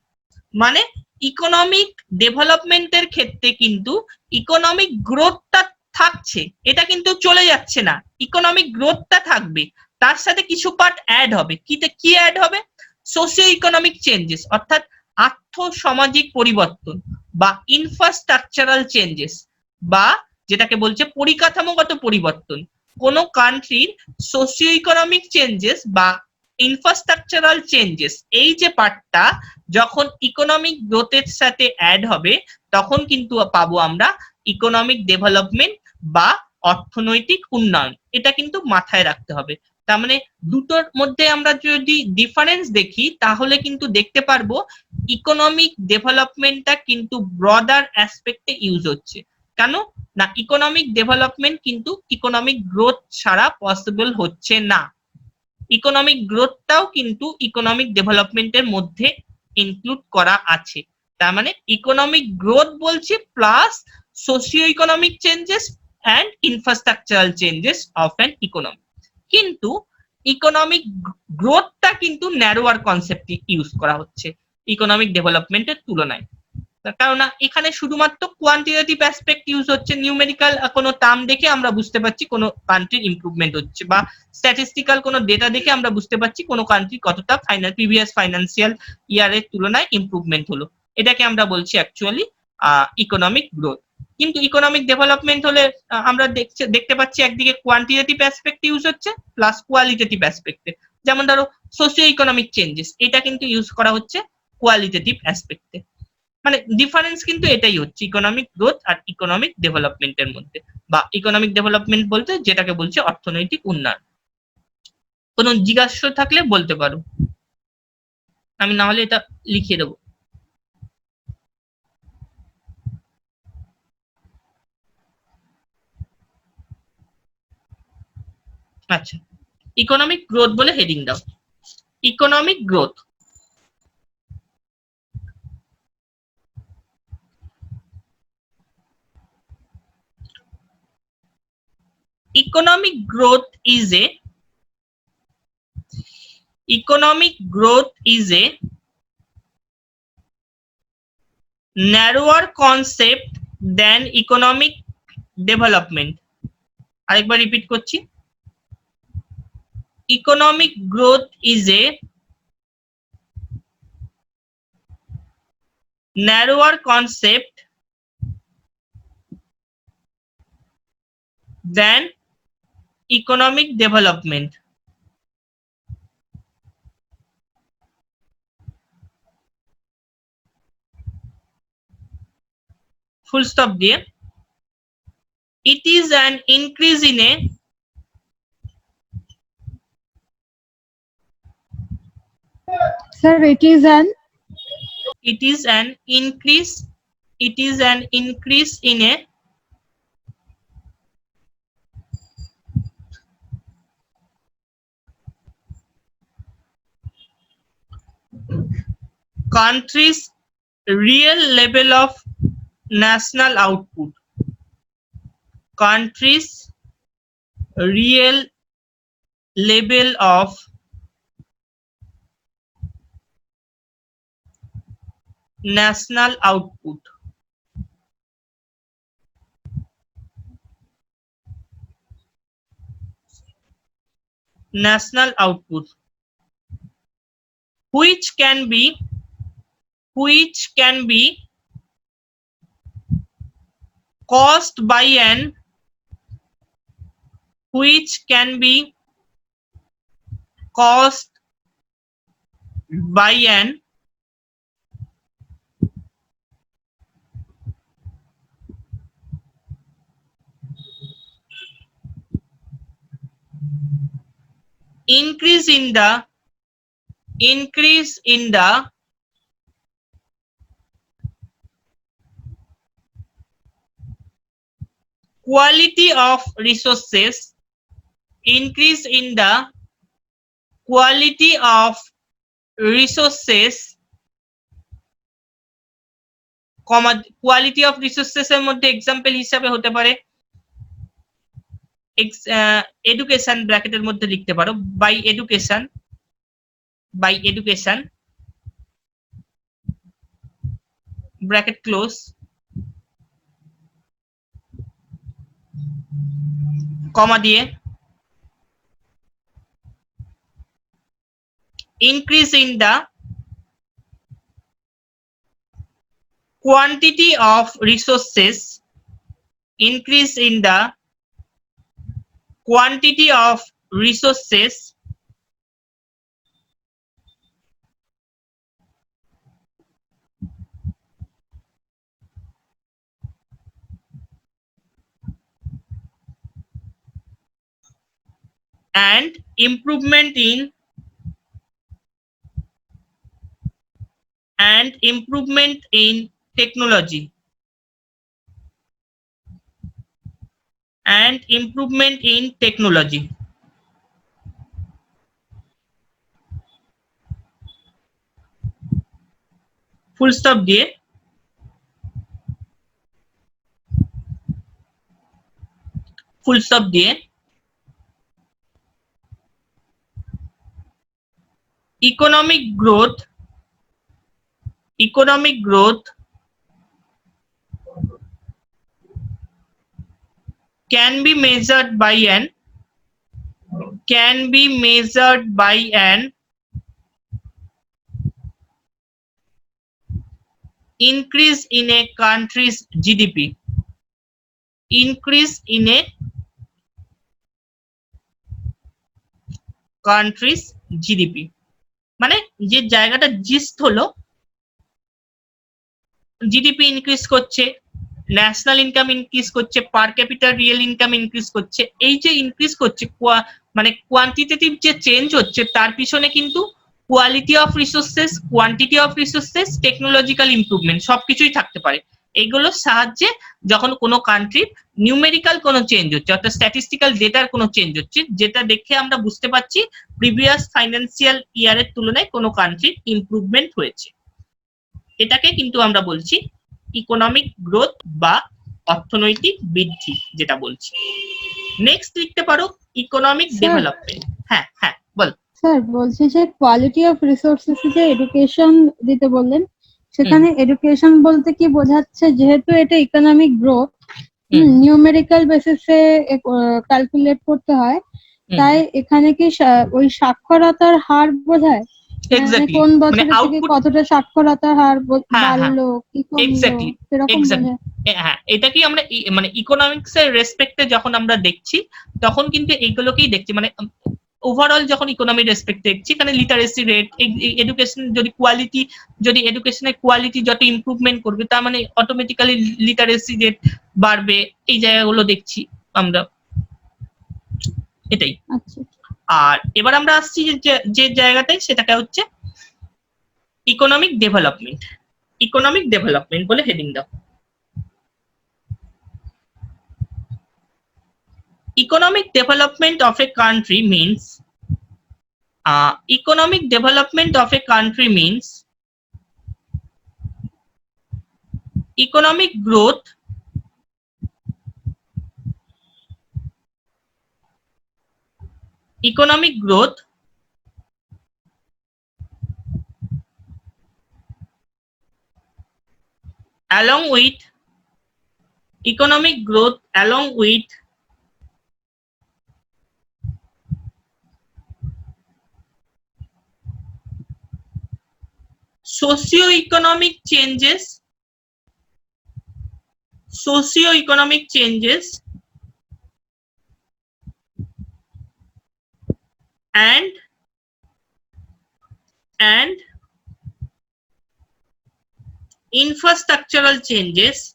মানে ইকোনমিক ডেভেলপমেন্টের ক্ষেত্রে কিন্তু ইকোনমিক গ্রোথটা থাকছে, এটা কিন্তু চলে যাচ্ছে না। ইকোনমিক গ্রোথটা থাকবে, তার সাথে কিছু পার্ট অ্যাড হবে। কি অ্যাড হবে? সোশিও ইকোনমিক চেঞ্জেস, অর্থাৎ আর্থ সামাজিক পরিবর্তন, বা ইনফ্রাস্ট্রাকচারাল চেঞ্জেস, বা যেটাকে বলছে পরিকাঠামোগত পরিবর্তন। কোনো কান্ট্রির সোশিও ইকোনমিক চেঞ্জেস বা ইনফ্রাস্ট্রাকচারাল চেঞ্জেস, এই যে পার্টটা যখন ইকোনমিক গ্রোথের সাথে অ্যাড হবে তখন কিন্তু পাবো আমরা ইকোনমিক ডেভেলপমেন্ট বা অর্থনৈতিক উন্নয়ন। এটা কিন্তু মাথায় রাখতে হবে। তার মানে দুটোর মধ্যে আমরা যদি ডিফারেন্স দেখি তাহলে কিন্তু দেখতে পারবো ইকোনমিক ডেভেলপমেন্টটা কিন্তু ব্রডার অ্যাসপেক্টে ইউজ হচ্ছে। কেন না? ইকোনমিক ডেভেলপমেন্ট কিন্তু ইকোনমিক গ্রোথ ছাড়া পসিবল হচ্ছে না। ইকোনমিক গ্রোথটাও কিন্তু ইকোনমিক ডেভেলপমেন্টের মধ্যে ইনক্লুড করা আছে। তার মানে ইকোনমিক গ্রোথ বলছি plus socio economic changes and infrastructural changes of an economy. কিন্তু ইকোনমিক গ্রোথটা কিন্তু ন্যারোয়ার কনসেপ্ট ইউজ করা হচ্ছে ইকোনমিক ডেভেলপমেন্টের তুলনায়। কেননা এখানে শুধুমাত্র কোয়ান্টিটেটিভ অ্যাসপেক্ট ইউজ হচ্ছে, নিউমেরিক্যাল কোনো টার্ম দেখে আমরা বুঝতে পারছি কোনো কান্ট্রির ইমপ্রুভমেন্ট হচ্ছে, বা স্ট্যাটিস্টিক্যাল কোনো ডেটা দেখে আমরা বুঝতে পারছি কোনো কান্ট্রি কতটা প্রিভিয়াস ফাইন্যান্সিয়াল ইয়ারের তুলনায় ইমপ্রুভমেন্ট হলো। এটাকে আমরা বলছি অ্যাকচুয়ালি ইকোনমিক গ্রোথ। কিন্তু ইকোনমিক ডেভেলপমেন্ট হলে আমরা দেখতে পাচ্ছি একদিকে কোয়ান্টিটেটিভ অ্যাসপেক্ট ইউজ হচ্ছে প্লাস কোয়ালিটেটিভ অ্যাসপেক্টে। যেমন ধরো সোশিও ইকোনমিক চেঞ্জেস, এটা কিন্তু ইউজ করা হচ্ছে কোয়ালিটেটিভ অ্যাসপেক্টে। মানে ডিফারেন্স কিন্তু এটাই হচ্ছে ইকোনমিক গ্রোথ আর ইকোনমিক ডেভেলপমেন্টের মধ্যে, বা ইকোনমিক ডেভেলপমেন্ট বলতে যেটাকে বলছে অর্থনৈতিক উন্নয়ন। কোনো জিজ্ঞাসা থাকলে বলতে পারো, আমি না হলে এটা লিখে দেবো। আচ্ছা, ইকোনমিক গ্রোথ বলে হেডিং দাও, economic growth. Economic growth is a narrower concept than economic development. আরেকবার রিপিট করছি, economic growth is a narrower concept than economic development. Full stop দিয়ে, it is an increase in a Sir, it is an increase in a country's real level of national output. Country's real level of national output. National output, which can be caused by an increase in the quality of resources, increase in the quality of resources, quality of resources এর মধ্যে example হিসাবে হতে পারে education, ব্র্যাকেটের মধ্যে লিখতে পারো by education bracket close, কমা দিয়ে, increase in the quantity of resources, increase in the quantity of resources and improvement in technology, and improvement in technology. Full stop দিয়ে, economic growth can be measured by an increase in a country's GDP. Increase in a country's GDP মানে যে জায়গাটা gist হলো GDP increase করছে, national income increase করছে, পার capital real income increase করছে। এই যে ইনক্রিজ করছে মানে কোয়ান্টিটেটিভ যে চেঞ্জ হচ্ছে তার পিছনে কিন্তু quality of resources, quantity of resources, technological improvement সবকিছুই থাকতে পারে। এগুলোর সাহায্যে যখন কোনো কান্ট্রির নিউমেরিক্যাল কোনো চেঞ্জ হচ্ছে অর্থাৎ স্ট্যাটিস্টিক্যাল ডেটার কোনো চেঞ্জ হচ্ছে যেটা দেখে আমরা বুঝতে পারছি প্রিভিয়াস ফাইন্যান্সিয়াল ইয়ারের তুলনায় কোনো কান্ট্রির ইমপ্রুভমেন্ট হয়েছে, এটাকে কিন্তু আমরা বলছি ইকোনমিক গ্রোথ বা অর্থনৈতিক বৃদ্ধি যেটা বলছি। নেক্সট লিখতে পারো ইকোনমিক ডেভেলপমেন্ট। হ্যাঁ হ্যাঁ বল। স্যার বলছি যে কোয়ালিটি অফ রিসোর্সেস যে এডুকেশন দিতে বললেন, সেখানে এডুকেশন বলতে কি বোঝাচ্ছে? যেহেতু এটা ইকোনমিক গ্রোথ নিউমেরিক্যাল বেসিসে ক্যালকুলেট করতে হয়, তাই এখানে কি ওই সাক্ষরতার হার বোঝায়? এক্স্যাক্টলি, কোন বছর থেকে কতটা সাক্ষরতার হার বাড়লো কি কমলো এরকম বোঝায়? হ্যাঁ, এটা কি আমরা মানে ইকোনমিক্স এর রেসপেক্টে যখন আমরা দেখছি তখন কিন্তু এইগুলোকেই দেখছি, মানে ওভারঅল যখন ইকোনমিক রেসপেক্ট দেখছি এখানে লিটারেসি রেট, এডুকেশন যদি কোয়ালিটি, যদি এডুকেশনের কোয়ালিটি যত ইমপ্রুভমেন্ট করবে তার মানে অটোমেটিক্যালি লিটারেসি রেট বাড়বে, এই জায়গাগুলো দেখছি আমরা, এটাই। আর এবার আমরা আসছি যে জায়গাটায় সেটাকে হচ্ছে ইকোনমিক ডেভেলপমেন্ট। ইকোনমিক ডেভেলপমেন্ট বলে হেডিং দাও। Economic development of a country means economic development of a country means economic growth along with socio-economic changes and infrastructural changes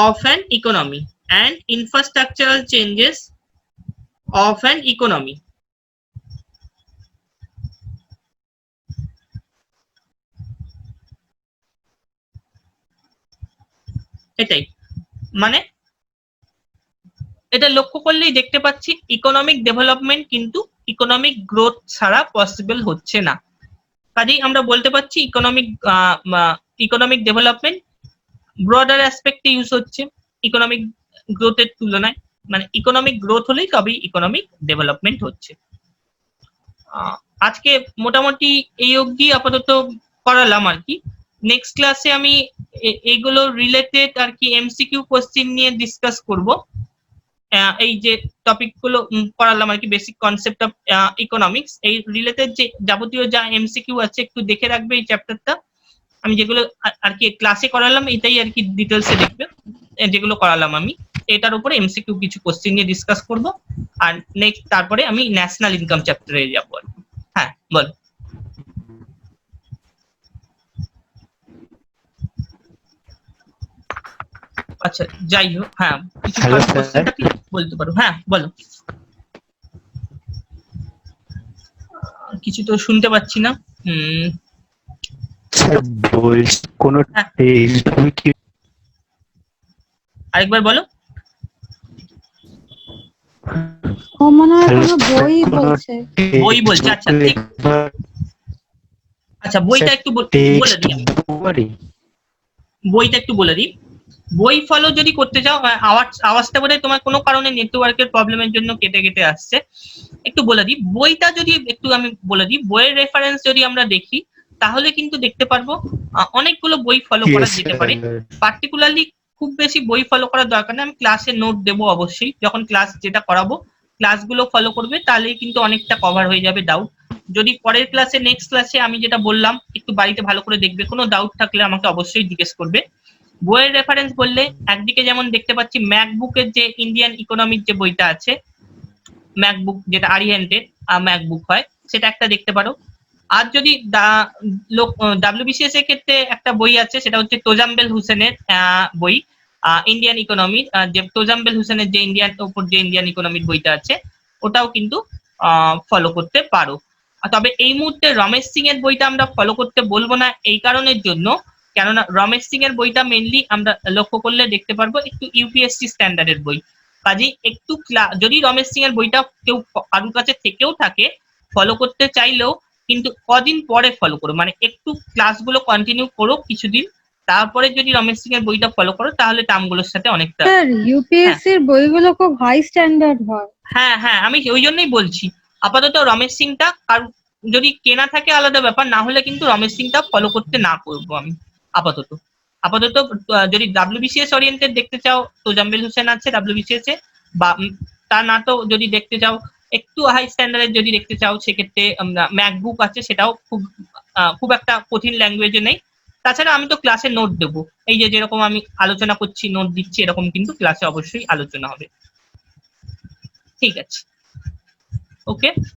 of an economy এটাই, মানে এটা লক্ষ্য করলেই দেখতে পাচ্ছি ইকোনমিক ডেভেলপমেন্ট কিন্তু ইকোনমিক গ্রোথ ছাড়া পসিবল হচ্ছে না। কাজেই আমরা বলতে পারছি ইকোনমিক ডেভেলপমেন্ট ব্রডার অ্যাসপেক্টে ইউজ হচ্ছে ইকোনমিক গ্রোথের তুলনায়, মানে ইকোনমিক গ্রোথ হলেই তবেই ইকোনমিক ডেভেলপমেন্ট হচ্ছে। আজকে মোটামুটি এই অবধি আপাতত করালাম আর কি। নেক্সট ক্লাসে আমি এইগুলো রিলেটেড আর কি এমসিকিউ কোশ্চেন নিয়ে ডিসকাস করব। এই যে টপিক গুলো করালাম আর কি, বেসিক কনসেপ্ট অফ ইকোনমিক্স, এই রিলেটেড যে যাবতীয় যা এমসিকিউ আছে একটু দেখে রাখবে এই চ্যাপ্টারটা। আমি যেগুলো আর কি ক্লাসে করালাম এটাই আর কি ডিটেলসে দেখবে, যেগুলো করালাম আমি এটার উপরে এমসিকিউ কিছু কোশ্চেন নিয়ে ডিসকাস করব। আর নেক্সট তারপরে আমি ন্যাশনাল ইনকাম চ্যাপ্টারে যাব আর কি। হ্যাঁ বল। আচ্ছা যাই হোক, হ্যাঁ কিছু কোশ্চেন থাকলে বলতে পারো। হ্যাঁ বলো। কিছু তো শুনতে পাচ্ছি না। আরেকবার বলো। বই বলছে। আচ্ছা ঠিক, আচ্ছা বইটা একটু বলে দিই, বইটা একটু বলে দিই। বই ফলো যদি করতে চাও, আওয়াজটা বোধহয় তোমার কোনো কারণে নেটওয়ার্কের প্রবলেমের জন্য কেটে কেটে আসছে, একটু বলে দিই। বইটা যদি একটু আমি বলে দিই, বইয়ের রেফারেন্স যদি আমরা দেখি তাহলে কিন্তু দেখতে পারবো অনেকগুলো বই ফলো করা Yes, যেতে পারে। sir. পার্টিকুলারলি খুব বেশি বই ফলো করার দরকার নেই, আমি ক্লাসে নোট দেবো অবশ্যই, যখন ক্লাস যেটা করাবো ক্লাসগুলো ফলো করবে তাহলেই কিন্তু অনেকটা কভার হয়ে যাবে ডাউট। যদি পরের ক্লাসে নেক্সট ক্লাসে আমি যেটা বললাম একটু বাড়িতে ভালো করে দেখবে, কোনো ডাউট থাকলে আমাকে অবশ্যই জিজ্ঞেস করবে। বইয়ের রেফারেন্স বললে একদিকে যেমন দেখতে পাচ্ছি ম্যাকবুকের যে ইন্ডিয়ান ইকোনমির যে বইটা আছে, ম্যাকবুক যেটা আরিয়েন্টেড ম্যাকবুক হয়, সেটা একটা দেখতে পারো। আর যদি ডাব্লিউবিসিএস এর ক্ষেত্রে একটা বই আছে, সেটা হচ্ছে তোজাম্বেল হোসেনের বই ইন্ডিয়ান ইকোনমির, যে তোজাম্বেল হোসেনের যে ইন্ডিয়ান ইকোনমির বইটা আছে, ওটাও কিন্তু ফলো করতে পারো। তবে এই মুহূর্তে রমেশ সিং এর বইটা আমরা ফলো করতে বলবো না এই কারণের জন্য, কেননা রমেশ সিং এর বইটা মেনলি আমরা লক্ষ্য করলে দেখতে পারবো একটু ইউপিএসসি স্ট্যান্ডার্ডের বই। কাজেই একটু যদি রমেশ সিং এর বইটা কেউ কারুর কাছে থেকেও থাকে, ফলো করতে চাইলেও কিন্তু কদিন পরে ফলো করো, মানে একটু ক্লাসগুলো কন্টিনিউ করো কিছুদিন, তারপরে যদি রমেশ সিং এর বইটা ফলো করো তাহলে টার্মগুলোর সাথে অনেকটা। স্যার ইউপিএসসি এর বইগুলো খুব হাই স্ট্যান্ডার্ড হয়। হ্যাঁ হ্যাঁ, আমি ওই জন্যই বলছি আপাতত রমেশ সিংটা, আর যদি কেনা থাকে আলাদা ব্যাপার, না হলে কিন্তু রমেশ সিংটা ফলো করতে না করবো আমি আপাতত। যদি ডাব্লিউবিসিএস ওরিয়েন্টেড দেখতে চাও, তোজাম্বেল হোসেন আছে ডাব্লিউবিসিএস এ, বা তা না তো যদি দেখতে চাও একটু হাই স্ট্যান্ডার্ডের যদি দেখতে চাও, সেক্ষেত্রে ম্যাকবুক আছে, সেটাও খুব একটা কঠিন ল্যাঙ্গুয়েজে নেই। তাছাড়া আমি তো ক্লাসে নোট দেবো, এই যে যেরকম আমি আলোচনা করছি নোট দিচ্ছি, এরকম কিন্তু ক্লাসে অবশ্যই আলোচনা হবে। ঠিক আছে, ওকে।